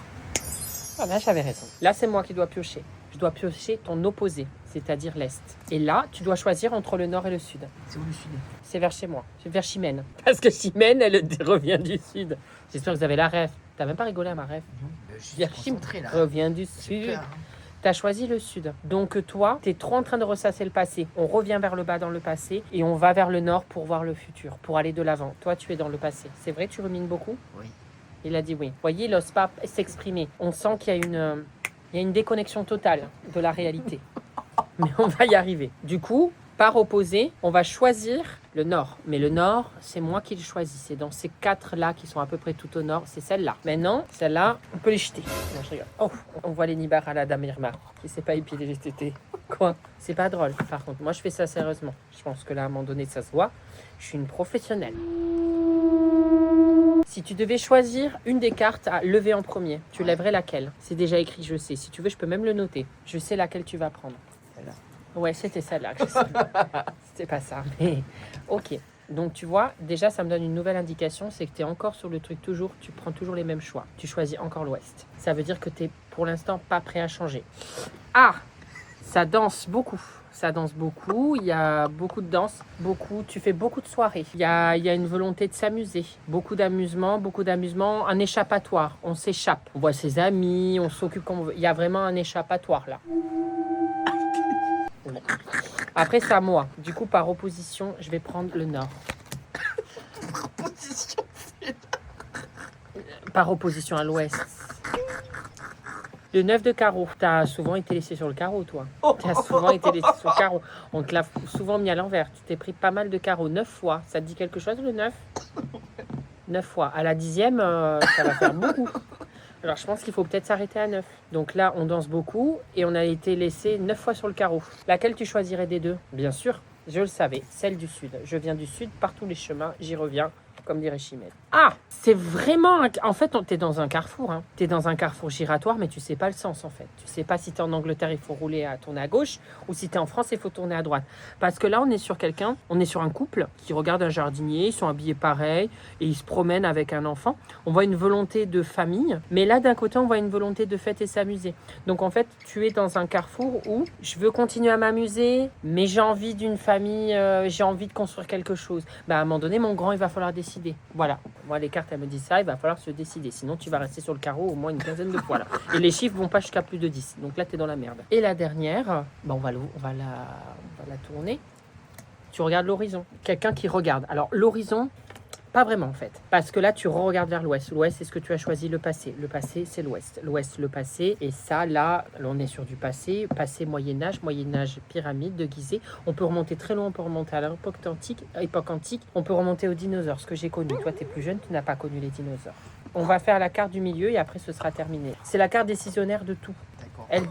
Ah là, j'avais raison. Là, c'est moi qui dois piocher. Je dois piocher ton opposé, c'est-à-dire l'est. Et là, tu dois choisir entre le nord et le sud. C'est où le sud? C'est vers chez moi. C'est vers Chimène. Parce que Chimène, elle revient du sud. J'espère que vous avez la rêve. T'as même pas rigolé à ma rêve. Je suis Vers concentré là. Revient du J'ai sud. peur, hein. T'as choisi le sud. Donc toi, t'es trop en train de ressasser le passé. On revient vers le bas dans le passé et on va vers le nord pour voir le futur, pour aller de l'avant. Toi, tu es dans le passé. C'est vrai, tu rumines beaucoup? Oui. Il a dit oui. Vous voyez, il n'ose pas s'exprimer. On sent qu'il y a une déconnexion totale de la réalité. Mais on va y arriver. Du coup, par opposé, on va choisir le nord. Mais le nord, c'est moi qui le choisis. C'est dans ces 4-là qui sont à peu près tout au nord. C'est celle-là. Maintenant, celle-là, on peut les jeter. Non, je rigole. Oh, on voit les nibards à la dame Irma qui s'est pas épiler les tétés. Quoi? C'est pas drôle. Par contre, moi, je fais ça sérieusement. Je pense que là, à un moment donné, ça se voit. Je suis une professionnelle. Si tu devais choisir une des cartes à lever en premier, tu lèverais laquelle? C'est déjà écrit, je sais. Si tu veux, je peux même le noter. Je sais laquelle tu vas prendre. Celle-là. Ouais, c'était celle-là que je sais. C'était pas ça, mais ok. Donc tu vois, déjà ça me donne une nouvelle indication, c'est que tu es encore sur le truc toujours, tu prends toujours les mêmes choix. Tu choisis encore l'ouest. Ça veut dire que tu es pour l'instant pas prêt à changer. Ah, ça danse beaucoup. Ça danse beaucoup, il y a beaucoup de danse, tu fais beaucoup de soirées. Il y a une volonté de s'amuser, beaucoup d'amusement, un échappatoire. On s'échappe, on voit ses amis, on s'occupe comme on veut. Il y a vraiment un échappatoire là. Après, c'est à moi. Du coup, par opposition, je vais prendre le nord. Par opposition à l'ouest. Le 9 de carreau. T'as souvent été laissé sur le carreau, toi. T'as souvent été laissé sur le carreau. On te l'a souvent mis à l'envers. Tu t'es pris pas mal de carreaux. 9 fois. Ça te dit quelque chose, le 9? 9 fois. À la 10e, ça va faire beaucoup. Alors, je pense qu'il faut peut-être s'arrêter à 9. Donc là, on danse beaucoup et on a été laissé 9 fois sur le carreau. Laquelle tu choisirais des deux? Bien sûr, je le savais. Celle du sud. Je viens du sud, par tous les chemins, j'y reviens. Comme dirait Chimène. Ah, c'est vraiment... En fait, t'es dans un carrefour. Hein. T'es dans un carrefour giratoire, mais tu sais pas le sens, en fait. Tu sais pas si t'es en Angleterre, il faut tourner à gauche, ou si t'es en France, il faut tourner à droite. Parce que là, on est sur un couple qui regarde un jardinier, ils sont habillés pareil, et ils se promènent avec un enfant. On voit une volonté de famille, mais là, d'un côté, on voit une volonté de fête et s'amuser. Donc, en fait, tu es dans un carrefour où je veux continuer à m'amuser, mais j'ai envie d'une famille, j'ai envie de construire quelque chose. Bah, à un moment donné, mon grand, il va falloir décider. décider. Voilà. Moi, les cartes, elles me disent ça, il va falloir se décider. Sinon, tu vas rester sur le carreau au moins une quinzaine de fois. Là. Et les chiffres vont pas jusqu'à plus de 10. Donc là, tu es dans la merde. Et la dernière, bah, on va la tourner. Tu regardes l'horizon. Quelqu'un qui regarde. Alors, l'horizon, pas vraiment en fait. Parce que là, tu regardes vers l'ouest. L'ouest, c'est ce que tu as choisi, le passé. Le passé, c'est l'ouest. L'ouest, le passé. Et ça, là, on est sur du passé. Passé, Moyen-Âge, Moyen-Âge, pyramide de Gizeh. On peut remonter très loin, on peut remonter à l'époque antique. On peut remonter aux dinosaures, ce que j'ai connu. Toi, tu es plus jeune, tu n'as pas connu les dinosaures. On va faire la carte du milieu et après, ce sera terminé. C'est la carte décisionnaire de tout. D'accord. Elle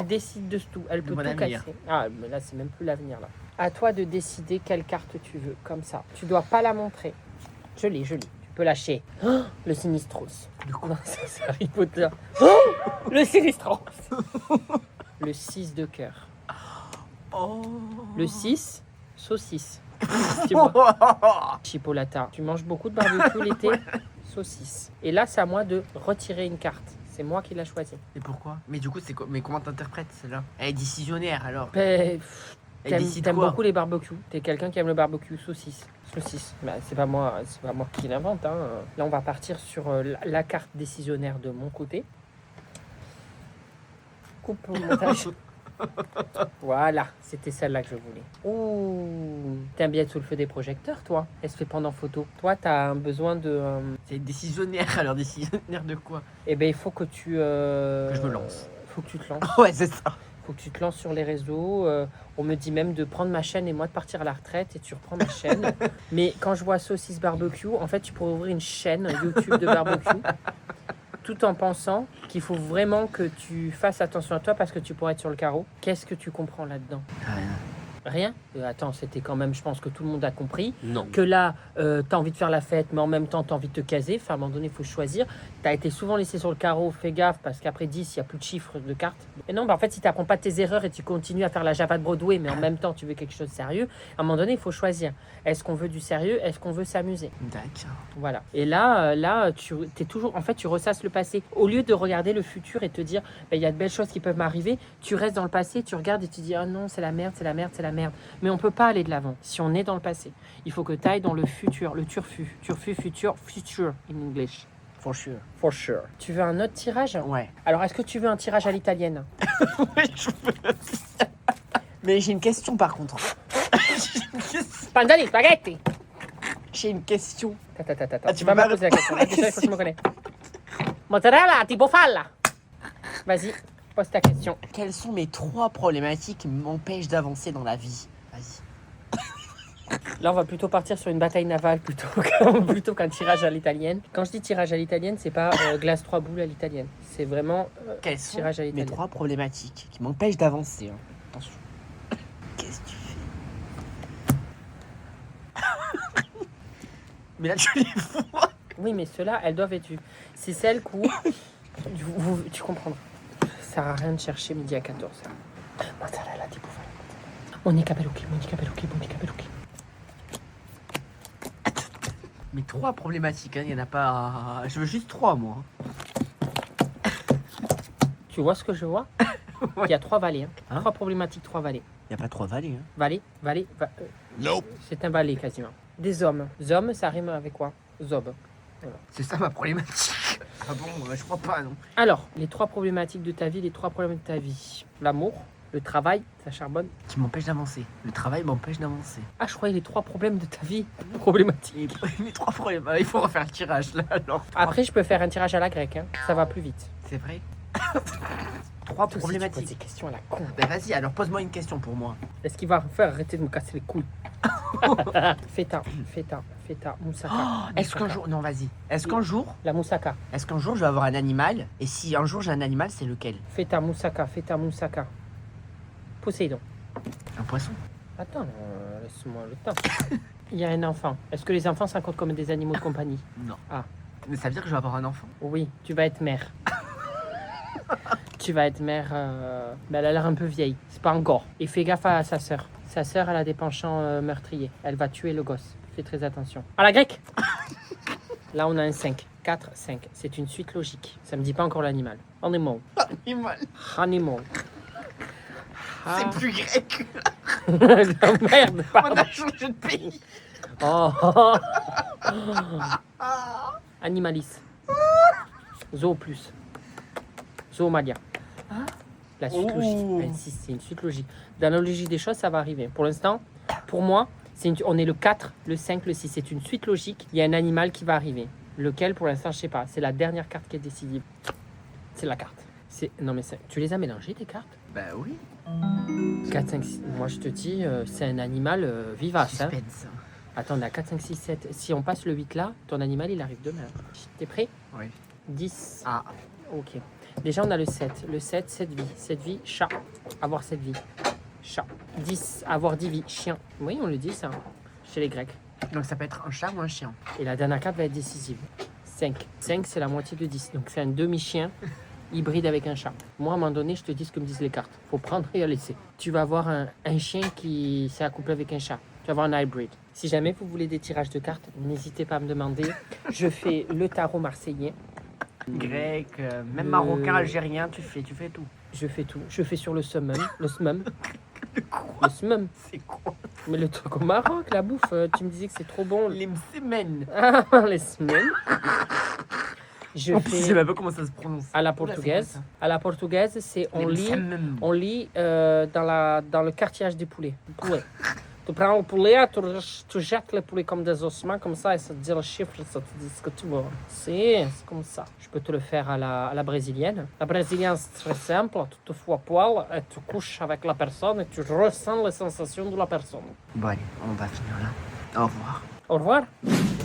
décide de tout. Elle peut mon tout avenir. casser. Ah, mais là, c'est même plus l'avenir, là. À toi de décider quelle carte tu veux, comme ça. Tu dois pas la montrer. Je l'ai. Tu peux lâcher. Oh, le Sinistros. De quoi? Non, ça, c'est Harry Potter. Oh, le Sinistros. Le 6 de cœur. Oh. Le 6, saucisse. Tu vois. Chipolata. Tu manges beaucoup de barbecue l'été? Saucisse. Et là, c'est à moi de retirer une carte. C'est moi qui l'ai choisie. Et pourquoi? Mais du coup, c'est quoi? Mais comment t'interprètes celle-là? Elle est décisionnaire alors. Ben, Elle décide T'aimes quoi? beaucoup les barbecues. T'es quelqu'un qui aime le barbecue saucisse. Bah, c'est pas moi qui l'invente. Hein. Là, on va partir sur la carte décisionnaire de mon côté. Coupe au montage. Voilà, c'était celle-là que je voulais. Ouh, t'aimes bien être sous le feu des projecteurs, toi? Elle se fait prendre en photo. Toi, t'as un besoin de... C'est décisionnaire alors. Décisionnaire de quoi? Eh ben, il faut que tu... Que je me lance. Faut que tu te lances. Ouais, c'est ça. Faut que tu te lances sur les réseaux. On me dit même de prendre ma chaîne et moi de partir à la retraite et tu reprends ma chaîne. Mais quand je vois saucisse barbecue, en fait, tu pourrais ouvrir une chaîne YouTube de barbecue tout en pensant qu'il faut vraiment que tu fasses attention à toi parce que tu pourrais être sur le carreau. Qu'est-ce que tu comprends là-dedans? Rien? Attends, c'était quand même, je pense que tout le monde a compris. Non. Que là, t'as envie de faire la fête, mais en même temps, t'as envie de te caser. Enfin, à un moment donné, il faut choisir. T'as été souvent laissé sur le carreau, fais gaffe, parce qu'après 10, il n'y a plus de chiffres de cartes. Et non, bah, en fait, si tu n'apprends pas tes erreurs et tu continues à faire la Java de Broadway, mais en même temps, tu veux quelque chose de sérieux, à un moment donné, il faut choisir. Est-ce qu'on veut du sérieux? Est-ce qu'on veut s'amuser? D'accord. Voilà. Et là, tu es toujours, en fait, tu ressasses le passé. Au lieu de regarder le futur et te dire, il y a de belles choses qui peuvent m'arriver, tu restes dans le passé, tu regardes et tu dis, oh non, c'est la merde, c'est la merde, c'est la merde. Mais on peut pas aller de l'avant si on est dans le passé. Il faut que tu ailles dans le futur, le turfu, futur in English. For sure. For sure. Tu veux un autre tirage? Ouais. Alors, est-ce que tu veux un tirage à l'italienne? Mais j'ai une question par contre. Panzani, spaghetti. J'ai une question. Ta. Tu vas vas me poser la question. la Déjà, il faut que je me connais. Mozzarella, tipo falla. Vas-y, pose ta question. Quelles sont mes 3 problématiques qui m'empêchent d'avancer dans la vie? Vas-y. Là, on va plutôt partir sur une bataille navale plutôt qu'un tirage à l'italienne. Quand je dis tirage à l'italienne, c'est pas glace 3 boules à l'italienne. C'est vraiment Quelles sont tirage à mes l'italienne. 3 problématiques qui m'empêchent d'avancer? Hein. Attention. Qu'est-ce que tu fais? Mais là, tu les vois. Oui, mais ceux-là, elles doivent être vues. C'est celles où... tu comprendras. Ça sert à rien de chercher midi à 14h. Mozzarella, tipo falla. Monica Bellucchi. Mes 3 problématiques, hein, il n'y en a pas... Je veux juste 3, moi. Tu vois ce que je vois? Ouais. Il y a 3 vallées. Hein 3 problématiques, 3 vallées. Il n'y a pas 3 vallées. Hein. Vallée. Nope. C'est un valet quasiment. Des hommes. Zom, ça rime avec quoi? Zob. C'est ça ma problématique. Ah bon, je crois pas, non. Alors, les 3 problématiques de ta vie, les 3 problèmes de ta vie. L'amour, le travail, ça charbonne. Qui m'empêche d'avancer. Le travail m'empêche d'avancer. Ah, je croyais les 3 problèmes de ta vie. Problématiques. Mes 3 problèmes. Il faut refaire le tirage, là, alors. Après, je peux faire un tirage à la grecque. Hein. Ça va plus vite. C'est vrai. 3 Toi aussi, tu poses problématiques. des questions à la con. Ben vas-y, alors pose-moi une question pour moi. Est-ce qu'il va faire arrêter de me casser les couilles? Feta, moussaka. Est-ce qu'un jour... Non, vas-y. Est-ce qu'un jour... La moussaka. Est-ce qu'un jour je vais avoir un animal? Et si un jour j'ai un animal, c'est lequel? Feta, moussaka. Poséidon. Un poisson. Attends, laisse-moi le temps. Il y a un enfant. Est-ce que les enfants, ça compte comme des animaux de compagnie? Non. Ah. Mais ça veut dire que je vais avoir un enfant. Oui, tu vas être mère. Tu vas être mère, mais elle a l'air un peu vieille. C'est pas encore. Et fais gaffe à sa sœur. Sa sœur, elle a des penchants meurtriers. Elle va tuer le gosse. Fais très attention. À la grecque. Là, on a un 5. 4, 5. C'est une suite logique. Ça me dit pas encore l'animal. Animal. Animal. Animal. C'est plus grec. Oh, merde, On pardon. a changé de pays. Oh. Animalis. Zoo plus. Zoomalia. La suite logique. Si, c'est une suite logique. Dans la logique des choses, ça va arriver. Pour l'instant, pour moi, on est le 4, le 5, le 6. C'est une suite logique. Il y a un animal qui va arriver. Lequel, pour l'instant, je sais pas. C'est la dernière carte qui est décisive. C'est la carte. Non, mais tu les as mélangées, tes cartes? Bah oui. 4, 5, 6. Moi, je te dis, c'est un animal vivace. Hein. Suspense. Attends, on a 4, 5, 6, 7. Si on passe le 8 là, ton animal, il arrive demain. T'es prêt? Oui. 10. Ah. Ok. Déjà, on a le 7. Le 7, 7 vies. 7 vies, chat. Avoir 7 vies. Chat. 10. Avoir 10 vies. Chien. Oui, on le dit ça. Chez les Grecs. Donc ça peut être un chat ou un chien. Et la dernière carte va être décisive. 5. 5, c'est la moitié de 10. Donc c'est un demi-chien hybride avec un chat. Moi, à un moment donné, je te dis ce que me disent les cartes. Faut prendre et laisser. Tu vas avoir un chien qui s'est accouplé avec un chat. Tu vas avoir un hybrid. Si jamais vous voulez des tirages de cartes, n'hésitez pas à me demander. Je fais le tarot marseillais. Grec, même marocain, algérien, tu fais tout. Je fais tout. Je fais sur le summum. Le summum. Le summum. C'est quoi? Mais le truc au Maroc, la bouffe, tu me disais que c'est trop bon. Les semaines. Ah, les semaines. Je En plus, je sais fais même pas comment ça se prononce. à la Oula, portugaise. c'est quoi À la portugaise, c'est on lit dans le cartilage des poulets. Poulet. Tu prends le poulet, tu jettes le poulet comme des ossements, comme ça, et ça te dit le chiffre, ça te dit ce que tu veux. C'est comme ça. Je peux te le faire à la brésilienne. La brésilienne, c'est très simple. Tu te fous à poil, et tu couches avec la personne, et tu ressens les sensations de la personne. Bon allez, on va finir là. Au revoir. Au revoir.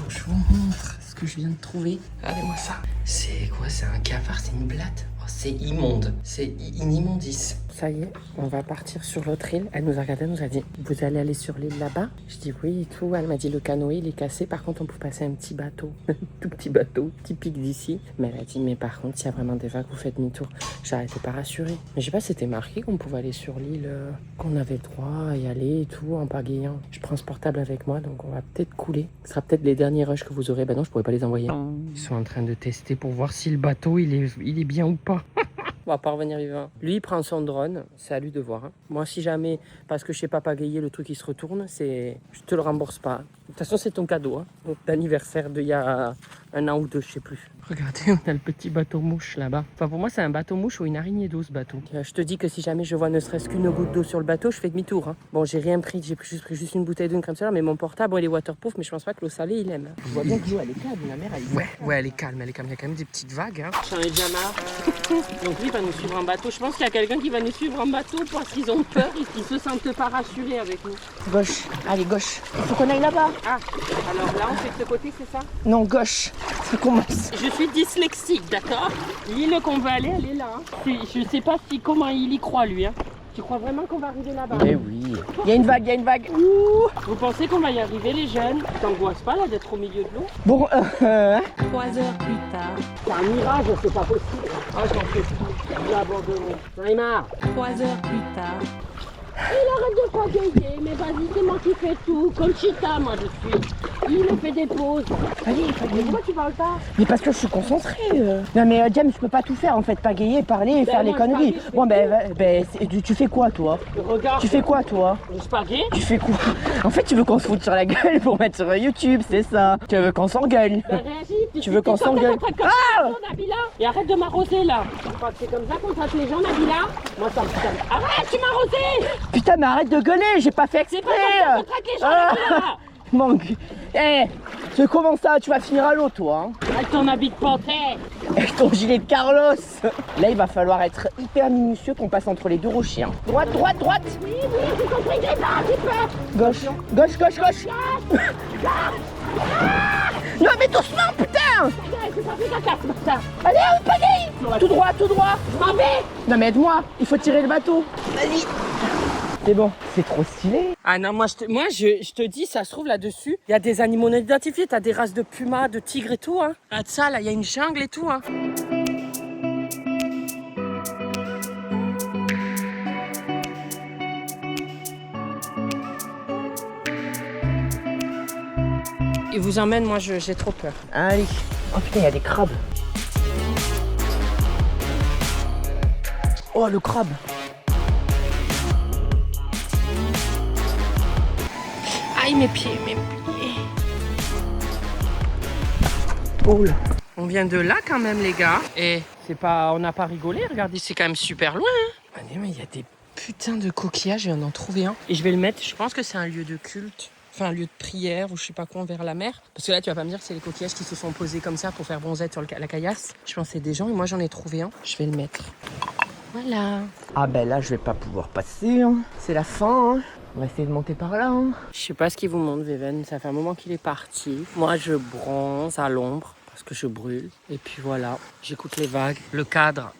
Je vous montre ce que je viens de trouver. Regardez-moi ça. C'est quoi? C'est un cafard? C'est une blatte? Oh, c'est immonde. C'est une immondice. Ça y est, on va partir sur l'autre île. Elle nous a regardé, elle nous a dit, vous allez aller sur l'île là-bas? Je dis oui et tout. Elle m'a dit, le canoë, il est cassé. Par contre, on peut passer un petit bateau. Tout petit bateau, typique d'ici. Mais elle a dit, mais par contre, s'il y a vraiment des vagues, vous faites demi-tour. J'arrêtais pas rassurée. Mais je sais pas, c'était marqué qu'on pouvait aller sur l'île, qu'on avait le droit à y aller et tout, en pagayant. Je prends ce portable avec moi, donc on va peut-être couler. Ce sera peut-être les derniers rushs que vous aurez. Ben non, je pourrais pas les envoyer. Ils sont en train de tester pour voir si le bateau, il est bien ou pas. On va pas revenir vivant. Lui, il prend son drone, c'est à lui de voir. Hein. Moi, si jamais, parce que je sais pas pagayer, le truc il se retourne, je te le rembourse pas. De toute façon, c'est ton cadeau, hein, d'anniversaire d'il y a 1 an ou 2, je sais plus. Regardez, on a le petit bateau mouche là-bas. Enfin, pour moi, c'est un bateau mouche ou une araignée d'eau, ce bateau. Je te dis que si jamais je vois ne serait-ce qu'une goutte d'eau sur le bateau, je fais demi-tour. Hein. Bon, j'ai rien pris, j'ai pris juste une bouteille d'eau, comme ça, mais mon portable, bon, il est waterproof, mais je pense pas que l'eau salée, il aime. Je vois bien que l'eau, elle est calme, la mer, elle est Ouais, elle est calme, Il y a quand même des petites vagues. Hein. J'en ai déjà marre. Donc lui, il va nous suivre en bateau. Je pense qu'il y a quelqu'un qui va nous suivre en bateau parce qu'ils ont peur et qu'ils se sentent pas rassurés avec nous. Gauche. Allez, gauche. Faut qu'on aille là-bas. Ah, alors là, on fait de ce côté, c'est ça? Non, gauche. Ça commence. Je suis dyslexique, d'accord? L'île qu'on veut aller, elle est là. Hein. Je sais pas comment il y croit, lui. Hein. Tu crois vraiment qu'on va arriver là-bas? Eh oui. Il y a une vague. Ouh. Vous pensez qu'on va y arriver, les jeunes? T'angoisses pas, là, d'être au milieu de l'eau? Bon, 3 heures plus tard. C'est un mirage, c'est pas possible. Ah, j'en fais plus. J'ai abandonné. J'en ai marre. 3 heures plus tard. Il arrête de pagayer, mais vas-y, c'est moi qui fais tout. Comme Chita, moi, je suis. Il me fait des pauses. allez. Mais pourquoi tu parles pas? Mais parce que je suis concentrée. Non, mais James, je peux pas tout faire en fait. Pagayer, parler et faire les moi, conneries. je Bon, tu fais quoi toi? Regarde. Tu fais quoi toi? Je spaghette. Tu fais quoi? En fait, tu veux qu'on se foute sur la gueule pour mettre sur YouTube, c'est ça. Tu veux qu'on s'engueule. Ben, réagis. Tu veux qu'on s'engueule? Ah! Nabila. Et arrête de m'arroser là. Tu crois que c'est comme ça qu'on traite les gens, Nabila? Moi, ça me... Arrête, tu m'as arrosé. Putain, mais arrête de gueuler, j'ai pas fait C'est exprès. pas comme ça qu'on traite les gens, Nabila. Manque. Tu commences ça, tu vas finir à l'eau, toi. Hein. Avec ton habit de panthère. Avec ton gilet de Carlos. Là, il va falloir être hyper minutieux qu'on passe entre les deux rochers. Hein. Droite. Oui, j'ai compris, j'ai pas un petit peu. Gauche. Non, mais doucement, putain. J'ai pas fait caca ce matin. Allez, on pagaille. Tout droit. Je m'en vais. Non, mais aide-moi, il faut tirer le bateau. Vas-y. C'est bon, c'est trop stylé. Ah non, moi je te dis, ça se trouve là-dessus, il y a des animaux non identifiés, t'as des races de pumas, de tigres et tout. Hein. Regarde ça, là, il y a une jungle et tout. Hein. Il vous emmène, moi j'ai trop peur. Allez. Oh putain, il y a des crabes. Oh, le crabe. Aïe, mes pieds. Oh là. On vient de là quand même les gars. Et c'est pas, on n'a pas rigolé, regardez, c'est quand même super loin. Hein. Ah, mais il y a des putains de coquillages, je viens d'en trouver un. Et je vais le mettre, je pense que c'est un lieu de culte. Enfin un lieu de prière ou je sais pas quoi vers la mer. Parce que là tu vas pas me dire que c'est les coquillages qui se sont posés comme ça pour faire bronzette sur la caillasse. Je pense que c'est des gens et moi j'en ai trouvé un. Je vais le mettre. Voilà. Ah ben là, je vais pas pouvoir passer. Hein. C'est la fin. Hein. On va essayer de monter par là. Hein. Je sais pas ce qu'il vous montre, Veven. Ça fait un moment qu'il est parti. Moi, je bronze à l'ombre parce que je brûle. Et puis voilà, j'écoute les vagues. Le cadre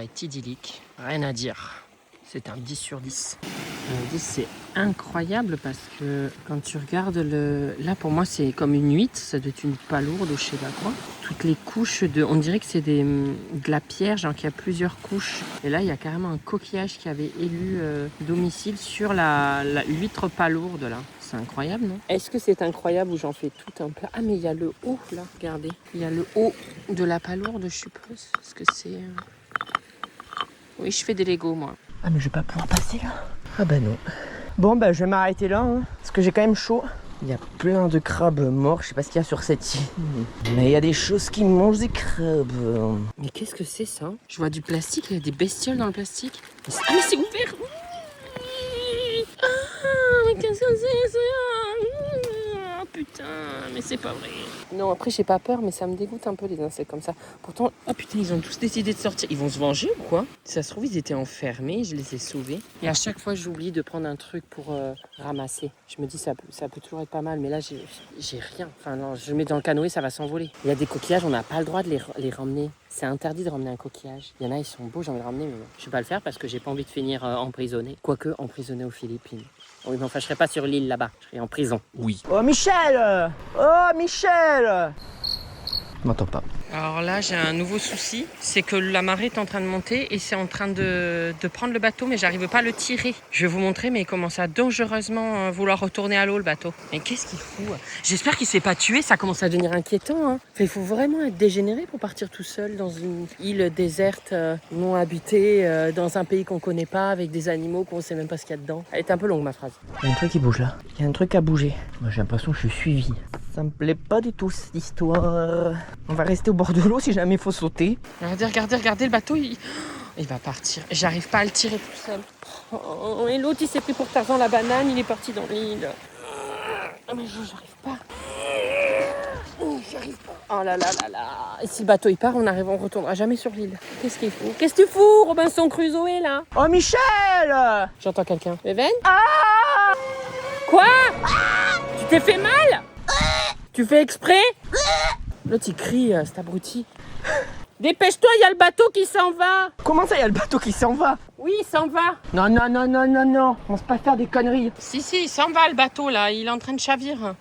est idyllique. Rien à dire. C'est un 10 sur 10. Un 10, c'est incroyable parce que quand tu regardes le... Là, pour moi, c'est comme une huître. Ça doit être une palourde ou je sais pas quoi. Toutes les couches de... On dirait que c'est de la pierre, genre qu'il y a plusieurs couches. Et là, il y a carrément un coquillage qui avait élu domicile sur la huître palourde, là. C'est incroyable, non? Est-ce que c'est incroyable où j'en fais tout un plat? Ah, mais il y a le haut, là. Regardez. Il y a le haut de la palourde, je suppose. Est-ce que c'est... Oui, je fais des Legos, moi. Ah mais je vais pas pouvoir passer là. Ah bah non. Bon bah je vais m'arrêter là hein, parce que j'ai quand même chaud. Il y a plein de crabes morts, je sais pas ce qu'il y a sur cette île. Mais il y a des choses qui mangent des crabes. Mais qu'est-ce que c'est ça? Je vois du plastique, il y a des bestioles dans le plastique. Ah mais c'est ouvert. Ah mais qu'est-ce que c'est ça? Ah putain, mais c'est pas vrai. Non, après j'ai pas peur, mais ça me dégoûte un peu les insectes comme ça. Pourtant, oh putain, ils ont tous décidé de sortir. Ils vont se venger ou quoi? Si ça se trouve, ils étaient enfermés, je les ai sauvés. Et à chaque fois, j'oublie de prendre un truc pour ramasser. Je me dis, ça peut toujours être pas mal, mais là, j'ai rien. Enfin, non, je le mets dans le canoë, ça va s'envoler. Il y a des coquillages, on n'a pas le droit de les ramener. C'est interdit de ramener un coquillage. Il y en a, ils sont beaux, j'ai envie de ramener, mais je vais pas le faire parce que j'ai pas envie de finir emprisonné. Quoique, emprisonné aux Philippines. Oui, mais enfin, je serai pas sur l'île là-bas. Je serai en prison. Oui. Oh Michel! Oh Michel! Je m'entends pas. Alors là, j'ai un nouveau souci, c'est que la marée est en train de monter et c'est en train de prendre le bateau, mais j'arrive pas à le tirer. Je vais vous montrer, mais il commence à dangereusement vouloir retourner à l'eau, le bateau. Mais qu'est-ce qu'il fout? J'espère qu'il s'est pas tué, ça commence à devenir inquiétant. Hein. Il faut vraiment être dégénéré pour partir tout seul dans une île déserte, non habitée, dans un pays qu'on connaît pas, avec des animaux qu'on sait même pas ce qu'il y a dedans. Elle est un peu longue, ma phrase. Il y a un truc qui bouge là. Il y a un truc à bouger. Moi j'ai l'impression que je suis suivi. Ça me plaît pas du tout cette histoire. On va rester au bord de l'eau si jamais il faut sauter. Regardez, le bateau, il va partir. J'arrive pas à le tirer tout seul. Oh, et l'autre, il s'est pris pour Tarzan la banane, il est parti dans l'île. Ah mais j'arrive pas. J'arrive pas. Oh là là là là. Et si le bateau il part, on retournera jamais sur l'île. Qu'est-ce qu'il faut? Qu'est-ce que tu fous, Robinson Crusoe, là? Oh Michel! J'entends quelqu'un. Even? Ah! Quoi? Tu t'es fait mal? Tu fais exprès? L'autre il crie, cet abruti. Dépêche-toi, il y a le bateau qui s'en va. Comment ça, il y a le bateau qui s'en va? Oui, il s'en va. Non, on se pas faire des conneries. Si, il s'en va le bateau là, il est en train de chavir.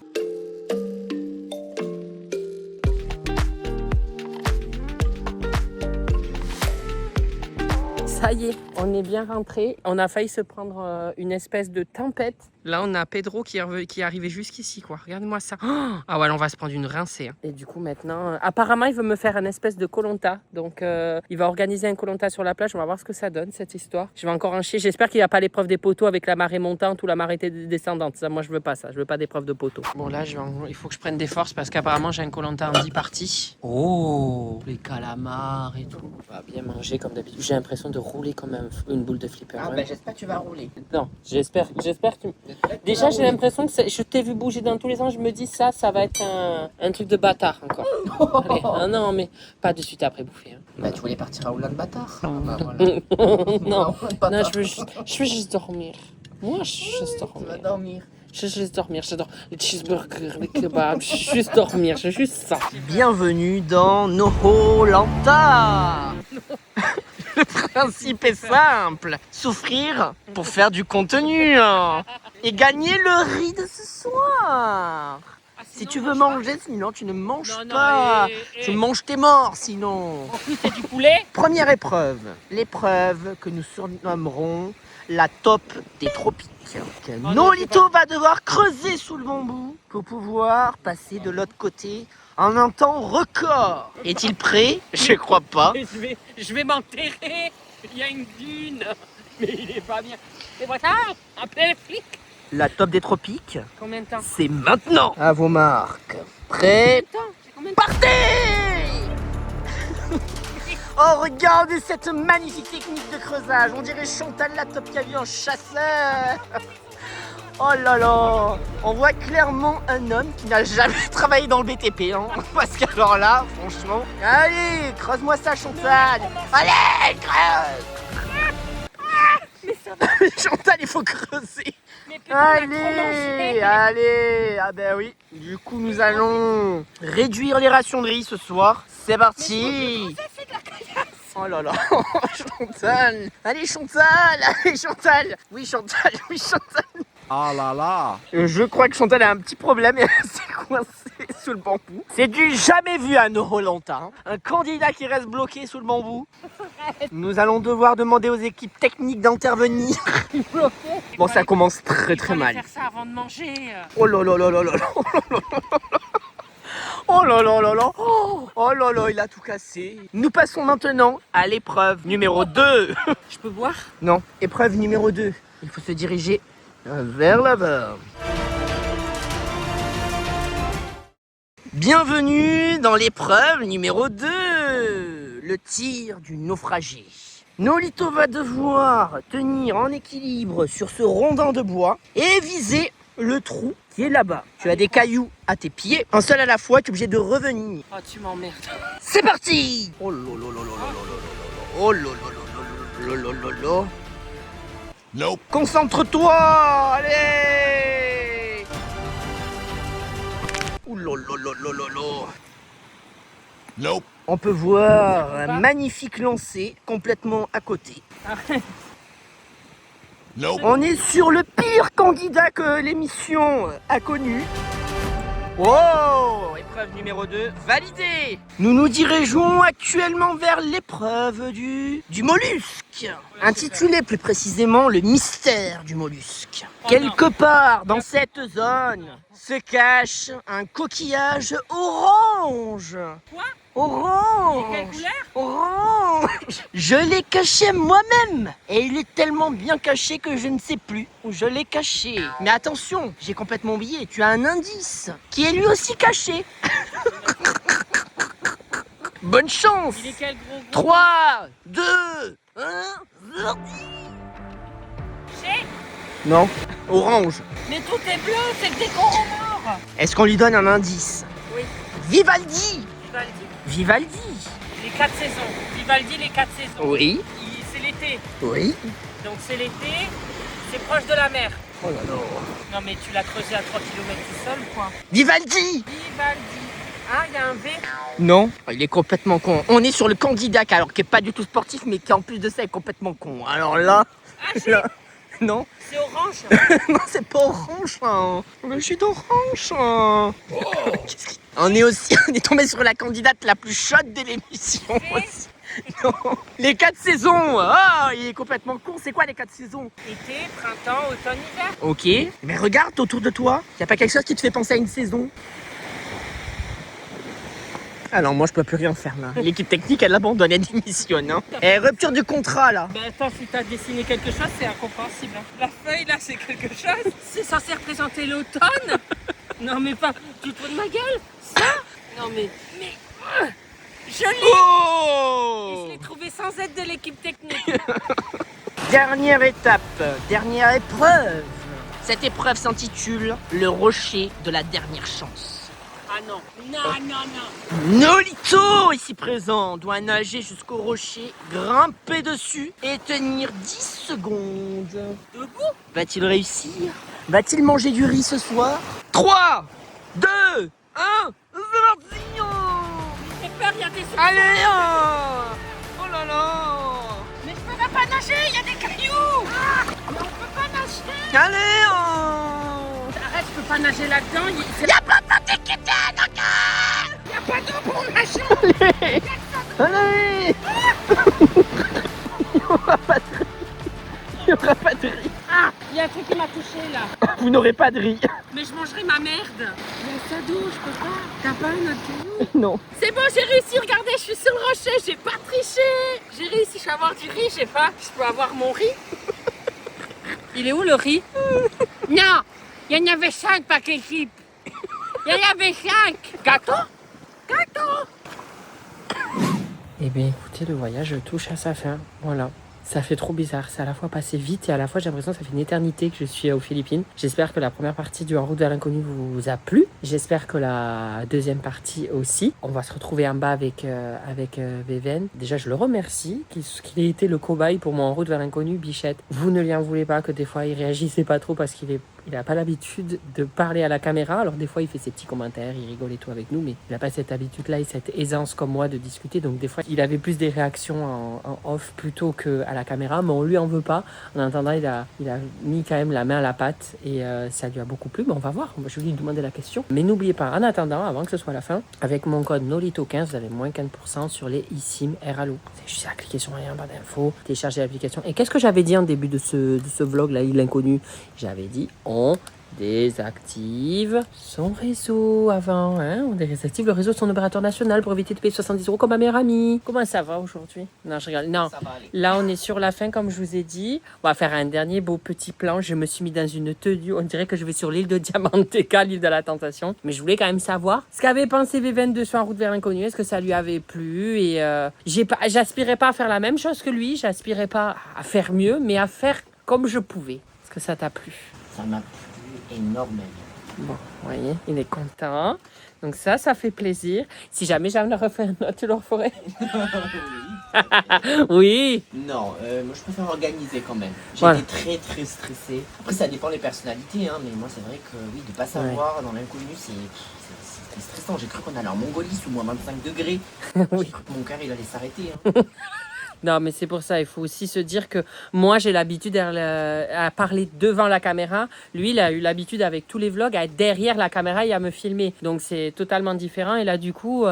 Ça y est, on est bien rentré. On a failli se prendre une espèce de tempête. Là, on a Pedro qui est arrivé jusqu'ici, quoi. Regarde-moi ça. Oh ah ouais, on va se prendre une rincée. Hein. Et du coup, maintenant, apparemment, il veut me faire une espèce de Koh-Lanta. Donc, il va organiser un Koh-Lanta sur la plage. On va voir ce que ça donne, cette histoire. Je vais encore en chier. J'espère qu'il n'y a pas l'épreuve des poteaux avec la marée montante ou la marée descendante. Ça, moi, je veux pas ça. Je veux pas d'épreuve de poteaux. Bon, là, il faut que je prenne des forces parce qu'apparemment, j'ai un Koh-Lanta en 10 parties. Oh, les calamars et tout. On va bien manger comme d'habitude. J'ai l'impression de rouler comme une boule de flipper. Ah, ben j'espère que tu vas rouler. Non, j'espère que tu... Déjà, j'ai l'impression que je t'ai vu bouger dans tous les sens. Je me dis, ça va être un truc de bâtard encore. Allez, ah non, mais pas de suite après bouffer. Hein. Bah, tu voulais partir à Oulan-Bator. Non, je veux juste dormir. Moi, je veux juste dormir. Tu vas dormir. Je veux juste dormir. J'adore les cheeseburgers, les kebabs. Je veux juste dormir. Je veux juste ça. Bienvenue dans Noholanta. Le principe est simple. Souffrir pour faire du contenu. Et gagner le riz de ce soir. Si tu veux manger, sinon tu ne manges pas. Tu manges tes morts, sinon. En plus, c'est du poulet. Première épreuve. L'épreuve que nous surnommerons la top des tropiques. Nolito va devoir creuser sous le bambou pour pouvoir passer de l'autre côté en un temps record. Est-il prêt? Je crois pas. Je vais m'enterrer. Il y a une dune. Mais il est pas bien. C'est pas ça. Appelez les flics. La top des tropiques, Combien de temps? c'est maintenant. À vos marques. Prêt? Partez! Oh, regardez cette magnifique technique de creusage. On dirait Chantal la top qui a vu un chasseur. Oh là là. On voit clairement un homme qui n'a jamais travaillé dans le BTP. Hein. Parce qu'alors là, franchement... Allez, creuse-moi ça, Chantal. Allez, creuse. Chantal, il faut creuser. Allez, allez. Ah ben oui. Du coup, nous allons réduire les rations de riz ce soir. C'est parti. Oh là là, Chantal. Allez, Chantal. Allez, Chantal. Oui, Chantal. Oui, Chantal. Ah là là. Je crois que Chantal a un petit problème et elle s'est coincée sous le bambou. C'est du jamais vu à Noholanta. Un candidat qui reste bloqué sous le bambou. Nous allons devoir demander aux équipes techniques d'intervenir. Bon, ça commence très très mal. faire ça avant de manger. Oh là là là là là là. Oh là là là là. Oh là là, il a tout cassé. Nous passons maintenant à l'épreuve numéro 2. Je peux boire? Non, épreuve numéro 2. Il faut se diriger vers là-bas. Bienvenue dans l'épreuve numéro 2. Le tir du naufragé. Nolito va devoir tenir en équilibre sur ce rondin de bois et viser le trou qui est là-bas. Tu as des cailloux à tes pieds, un seul à la fois, tu es obligé de revenir. Oh, tu m'emmerdes. C'est parti! Oh là là là là là là. Oh là là là là là là. Nope. Concentre-toi! Allez! Ouh là là là là là là. Nope. On peut voir un magnifique lancer complètement à côté. Nope. On est sur le pire candidat que l'émission a connu. Oh! Épreuve numéro 2 validée. Nous nous dirigeons actuellement vers l'épreuve du mollusque. Intitulée plus précisément le mystère du mollusque. Quelque part dans cette zone se cache un coquillage orange. Quoi? Orange. Quelle couleur? Orange. Je l'ai caché moi-même. Et il est tellement bien caché que je ne sais plus où je l'ai caché. Mais attention, j'ai complètement oublié. Tu as un indice qui est lui aussi caché. Bonne chance. Il est quel gros 3, 2, 1, J'ai? Non, orange. Mais tout est bleu, c'est que des coraux morts. Est-ce qu'on lui donne un indice? Oui. Vivaldi. Vivaldi. Vivaldi. Les 4 saisons. Vivaldi, les 4 saisons. Oui, C'est l'été. oui. Donc c'est l'été, c'est proche de la mer. Oh là là. Non mais tu l'as creusé à 3 km tout seul ou quoi? Vivaldi. Vivaldi. Ah, il y a un V. Non, il est complètement con. On est sur le candidat alors qui est pas du tout sportif mais qui en plus de ça est complètement con. Alors là, Ah, j'ai- là non, c'est orange. non c'est pas orange. Hein. Le jus d'orange. Hein. On est tombé sur la candidate la plus chaude de l'émission aussi. Non. Les 4 saisons. Oh, il est complètement con. C'est quoi les 4 saisons? Été, printemps, automne, hiver. Ok, mais regarde autour de toi. Y a pas quelque chose qui te fait penser à une saison? Alors moi je peux plus rien faire là. L'équipe technique elle abandonne, elle démissionne. Hein. Et rupture du contrat là. Ben attends, si t'as dessiné quelque chose, c'est incompréhensible. hein. La feuille là, c'est quelque chose. C'est censé représenter l'automne. Non mais pas, tu te fous de ma gueule? Ça? Non mais, je l'ai. Et Oh! je l'ai trouvé sans aide de l'équipe technique. Dernière étape, dernière épreuve. Cette épreuve s'intitule le rocher de la dernière chance. Ah non, non. Nolito, ici présent, doit nager jusqu'au rocher, grimper dessus et tenir 10 secondes. Debout? Va-t-il réussir? Va-t-il manger du riz ce soir? 3, 2, 1, c'est parti! J'ai peur, il y a des Allez! Oh là là! Mais je peux pas nager, il y a des cailloux. Mais on peut pas nager. Allez! Arrête, je peux pas nager là-dedans. Y'a pas de capitaine encore! Il y a pas d'eau pour nager. Allez! Il n'y aura pas de riz. Ah, il y a un truc qui m'a touché là. Vous n'aurez pas de riz. Mais je mangerai ma merde. Mais ça d'eau, je peux pas. T'as pas un autre caillou? Non. C'est bon, j'ai réussi, regardez, je suis sur le rocher, j'ai pas triché. J'ai réussi, je peux avoir du riz, je sais pas. Je peux avoir mon riz. Il est où le riz? Non, il y en avait 5 par équipe. Il y en avait 5. Gâteau? Eh bien, écoutez, le voyage touche à sa fin. Voilà. Ça fait trop bizarre. C'est à la fois passé vite et à la fois j'ai l'impression que ça fait une éternité que je suis aux Philippines. J'espère que la première partie du En route vers l'inconnu vous a plu. J'espère que la deuxième partie aussi. On va se retrouver en bas avec Véven. Déjà, je le remercie qu'il ait été le cobaye pour mon En route vers l'inconnu, Bichette. Vous ne lui en voulez pas que des fois il réagissait pas trop parce qu'il n'a pas l'habitude de parler à la caméra. Alors des fois il fait ses petits commentaires, il rigole et tout avec nous, mais il n'a pas cette habitude-là et cette aisance comme moi de discuter. Donc des fois il avait plus des réactions en off plutôt qu'à la caméra, mais on lui en veut pas. En attendant, il a mis quand même la main à la pâte et ça lui a beaucoup plu. Mais on va voir, je vais lui demander la question. Mais n'oubliez pas, en attendant, avant que ce soit la fin, avec mon code NOLITO15, vous avez moins 15% sur les eSIM RALO. C'est juste à cliquer sur un lien en barre d'infos, télécharger l'application. Et qu'est-ce que j'avais dit en début de ce vlog là, l'inconnu? J'avais dit on désactive son réseau avant, hein? On désactive le réseau de son opérateur national pour éviter de payer 70 € comme ma meilleure amie. Comment ça va aujourd'hui? Non, je rigole. Non, Ça va aller. là on est sur la fin comme je vous ai dit. On va faire un dernier beau petit plan. Je me suis mis dans une tenue. On dirait que je vais sur l'île de Diamanteca, l'île de la Tentation. Mais je voulais quand même savoir ce qu'avait pensé Véven de En route vers l'inconnu. Est-ce que ça lui avait plu? Et j'aspirais pas à faire la même chose que lui. J'aspirais pas à faire mieux, mais à faire comme je pouvais. Est-ce que ça t'a plu? Ça m'a plu énormément. Bon, vous voyez, il est content. Donc ça fait plaisir. Si jamais j'en refais un autre, tu le referais? Oui. Non, moi je préfère organiser quand même. J'ai Voilà. été très très stressée. Après ça dépend des personnalités, hein, mais moi c'est vrai que oui, de pas savoir dans l'inconnu, c'était stressant. J'ai cru qu'on allait en Mongolie sous moins 25 degrés. Oui. J'ai cru que mon cœur il allait s'arrêter. Hein. Non, mais c'est pour ça, il faut aussi se dire que moi, j'ai l'habitude à parler devant la caméra. Lui, il a eu l'habitude avec tous les vlogs à être derrière la caméra et à me filmer. Donc, c'est totalement différent. Et là, du coup,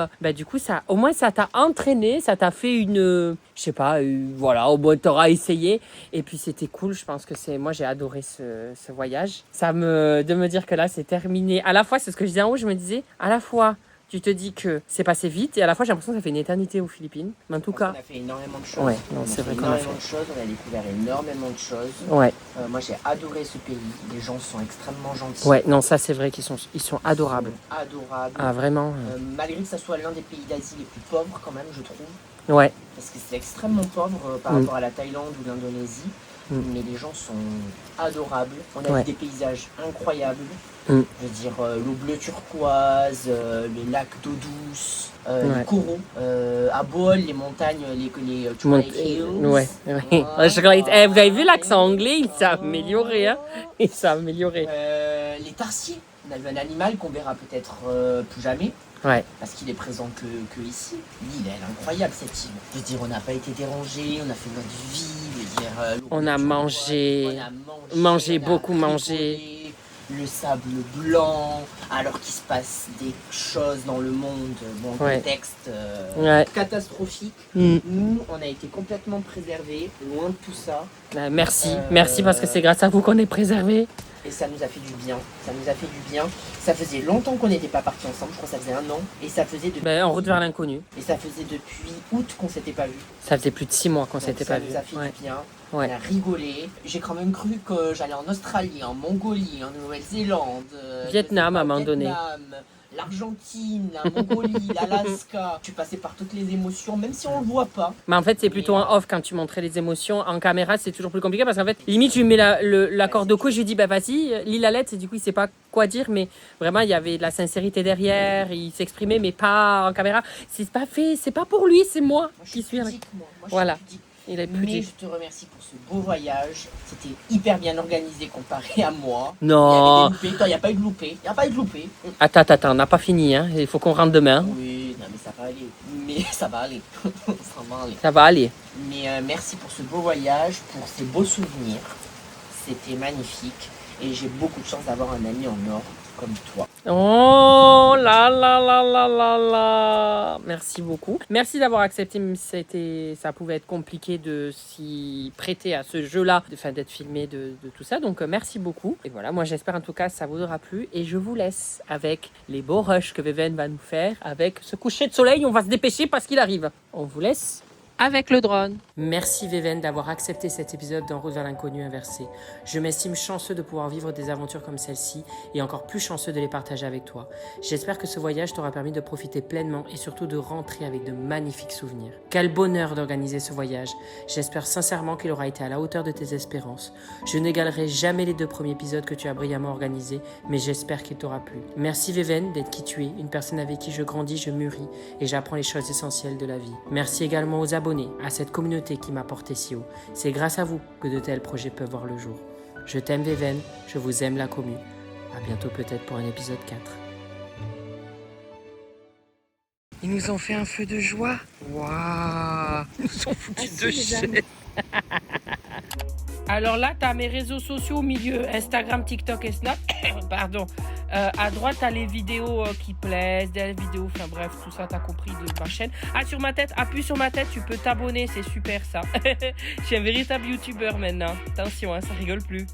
ça, au moins, ça t'a entraîné, ça t'a fait je sais pas, voilà, au moins, t'auras essayé. Et puis, c'était cool. Je pense que moi, j'ai adoré ce voyage. De me dire que là, c'est terminé. À la fois, c'est ce que je disais en haut, je me disais, à la fois, tu te dis que c'est passé vite et à la fois j'ai l'impression que ça fait une éternité aux Philippines. Mais en tout cas, On a fait énormément de choses. Ouais, non, on a c'est fait vrai qu'on a énormément de choses. On a découvert énormément de choses. ouais, Moi j'ai adoré ce pays. Les gens sont extrêmement gentils. ouais, non, ça c'est vrai qu'ils sont adorables. Ils sont adorables. Ah vraiment, Malgré que ça soit l'un des pays d'Asie les plus pauvres quand même, je trouve. ouais, Parce que c'est extrêmement pauvre par rapport à la Thaïlande ou l'Indonésie. Mais les gens sont adorables. On a Ouais. vu des paysages incroyables. Mm. Je veux dire, l'eau bleue turquoise, les lacs d'eau douce, Ouais. les coraux. À Bohol, les montagnes, les Mont- Twilight Hills. ouais, ouais. Voilà. Vous avez vu l'accent anglais, il s'est amélioré, hein. Il s'est amélioré. Les tarsiers. On a vu un animal qu'on verra peut-être plus jamais. Ouais, Parce qu'il est présent que ici. L'île, elle est incroyable cette île. Je veux dire, on n'a pas été dérangé, on a fait notre vie. Je veux dire, On a mangé, on a mangé, on a beaucoup rigolé, mangé. Le sable blanc, alors qu'il se passe des choses dans le monde, bon, Ouais. contexte Ouais. catastrophique. Mm. Nous, on a été complètement préservés, loin de tout ça. Merci, merci parce que c'est grâce à vous qu'on est préservés. Et ça nous a fait du bien. Ça nous a fait du bien. Ça faisait longtemps qu'on n'était pas partis ensemble. Je crois que ça faisait 1 an. Et ça faisait depuis, En route vers l'inconnu. et ça faisait depuis août qu'on s'était pas vu. Ça faisait plus de 6 mois qu'on Donc s'était ça pas nous vu. a fait Ouais. du bien. Ouais. On a rigolé. J'ai quand même cru que j'allais en Australie, en Mongolie, en Nouvelle-Zélande, Vietnam, je sais pas, à un moment donné. Vietnam, l'Argentine, la Mongolie, l'Alaska. Je suis passée par toutes les émotions, même si on le voit pas. Mais en fait, c'est plutôt en off quand tu montrais les émotions. En caméra, c'est toujours plus compliqué parce qu'en fait, limite, je lui mets la corde au cou, je lui dis, bah vas-y, lis la lettre. Et du coup, il sait pas quoi dire, mais vraiment, il y avait de la sincérité derrière. Il s'exprimait, mais pas en caméra. C'est pas fait, c'est pas pour lui, c'est moi Moi, je qui suis suis. pudique, moi. Moi, je Voilà. suis pudique. Il est plus Mais dit. je te remercie pour ce beau voyage. C'était hyper bien organisé comparé à moi. Non, Il y avait des loupés. Toi, il n'y a pas eu de loupé. Il n'y a pas eu de loupé. attends, on n'a pas fini, hein. Il faut qu'on rentre demain. Oui, non, mais ça va aller. Mais ça va aller. Ça va aller. Ça va aller. Mais merci pour ce beau voyage, pour ces beaux souvenirs. C'était magnifique. Et j'ai beaucoup de chance d'avoir un ami en or comme toi. Oh là là là là là là. Merci beaucoup. Merci d'avoir accepté, même si ça pouvait être compliqué de s'y prêter à ce jeu-là, d'être filmé de tout ça. Donc merci beaucoup. Et voilà, moi j'espère en tout cas que ça vous aura plu. Et je vous laisse avec les beaux rushs que Véven va nous faire, avec ce coucher de soleil. On va se dépêcher parce qu'il arrive. On vous laisse avec le drone. Merci Véven d'avoir accepté cet épisode d'En route vers l'inconnu inversé. Je m'estime chanceux de pouvoir vivre des aventures comme celle-ci et encore plus chanceux de les partager avec toi. J'espère que ce voyage t'aura permis de profiter pleinement et surtout de rentrer avec de magnifiques souvenirs. Quel bonheur d'organiser ce voyage. J'espère sincèrement qu'il aura été à la hauteur de tes espérances. Je n'égalerai jamais les 2 premiers épisodes que tu as brillamment organisés, mais j'espère qu'il t'aura plu. Merci Véven d'être qui tu es, une personne avec qui je grandis, je mûris et j'apprends les choses essentielles de la vie. Merci également aux abonnés, à cette communauté qui m'a porté si haut. C'est grâce à vous que de tels projets peuvent voir le jour. Je t'aime Véven, je vous aime la commu. À bientôt peut-être pour un épisode 4. Ils nous ont fait un feu de joie. Waouh! Ils nous ont foutu deux chaises. Alors là, tu as mes réseaux sociaux au milieu, Instagram, TikTok et Snap. Pardon. À droite, tu as les vidéos qui plaisent, des vidéos, enfin bref, tout ça, tu as compris de ma chaîne. Ah, sur ma tête, appuie sur ma tête, tu peux t'abonner, c'est super ça. Je suis un véritable youtubeur maintenant. Attention, hein, ça rigole plus.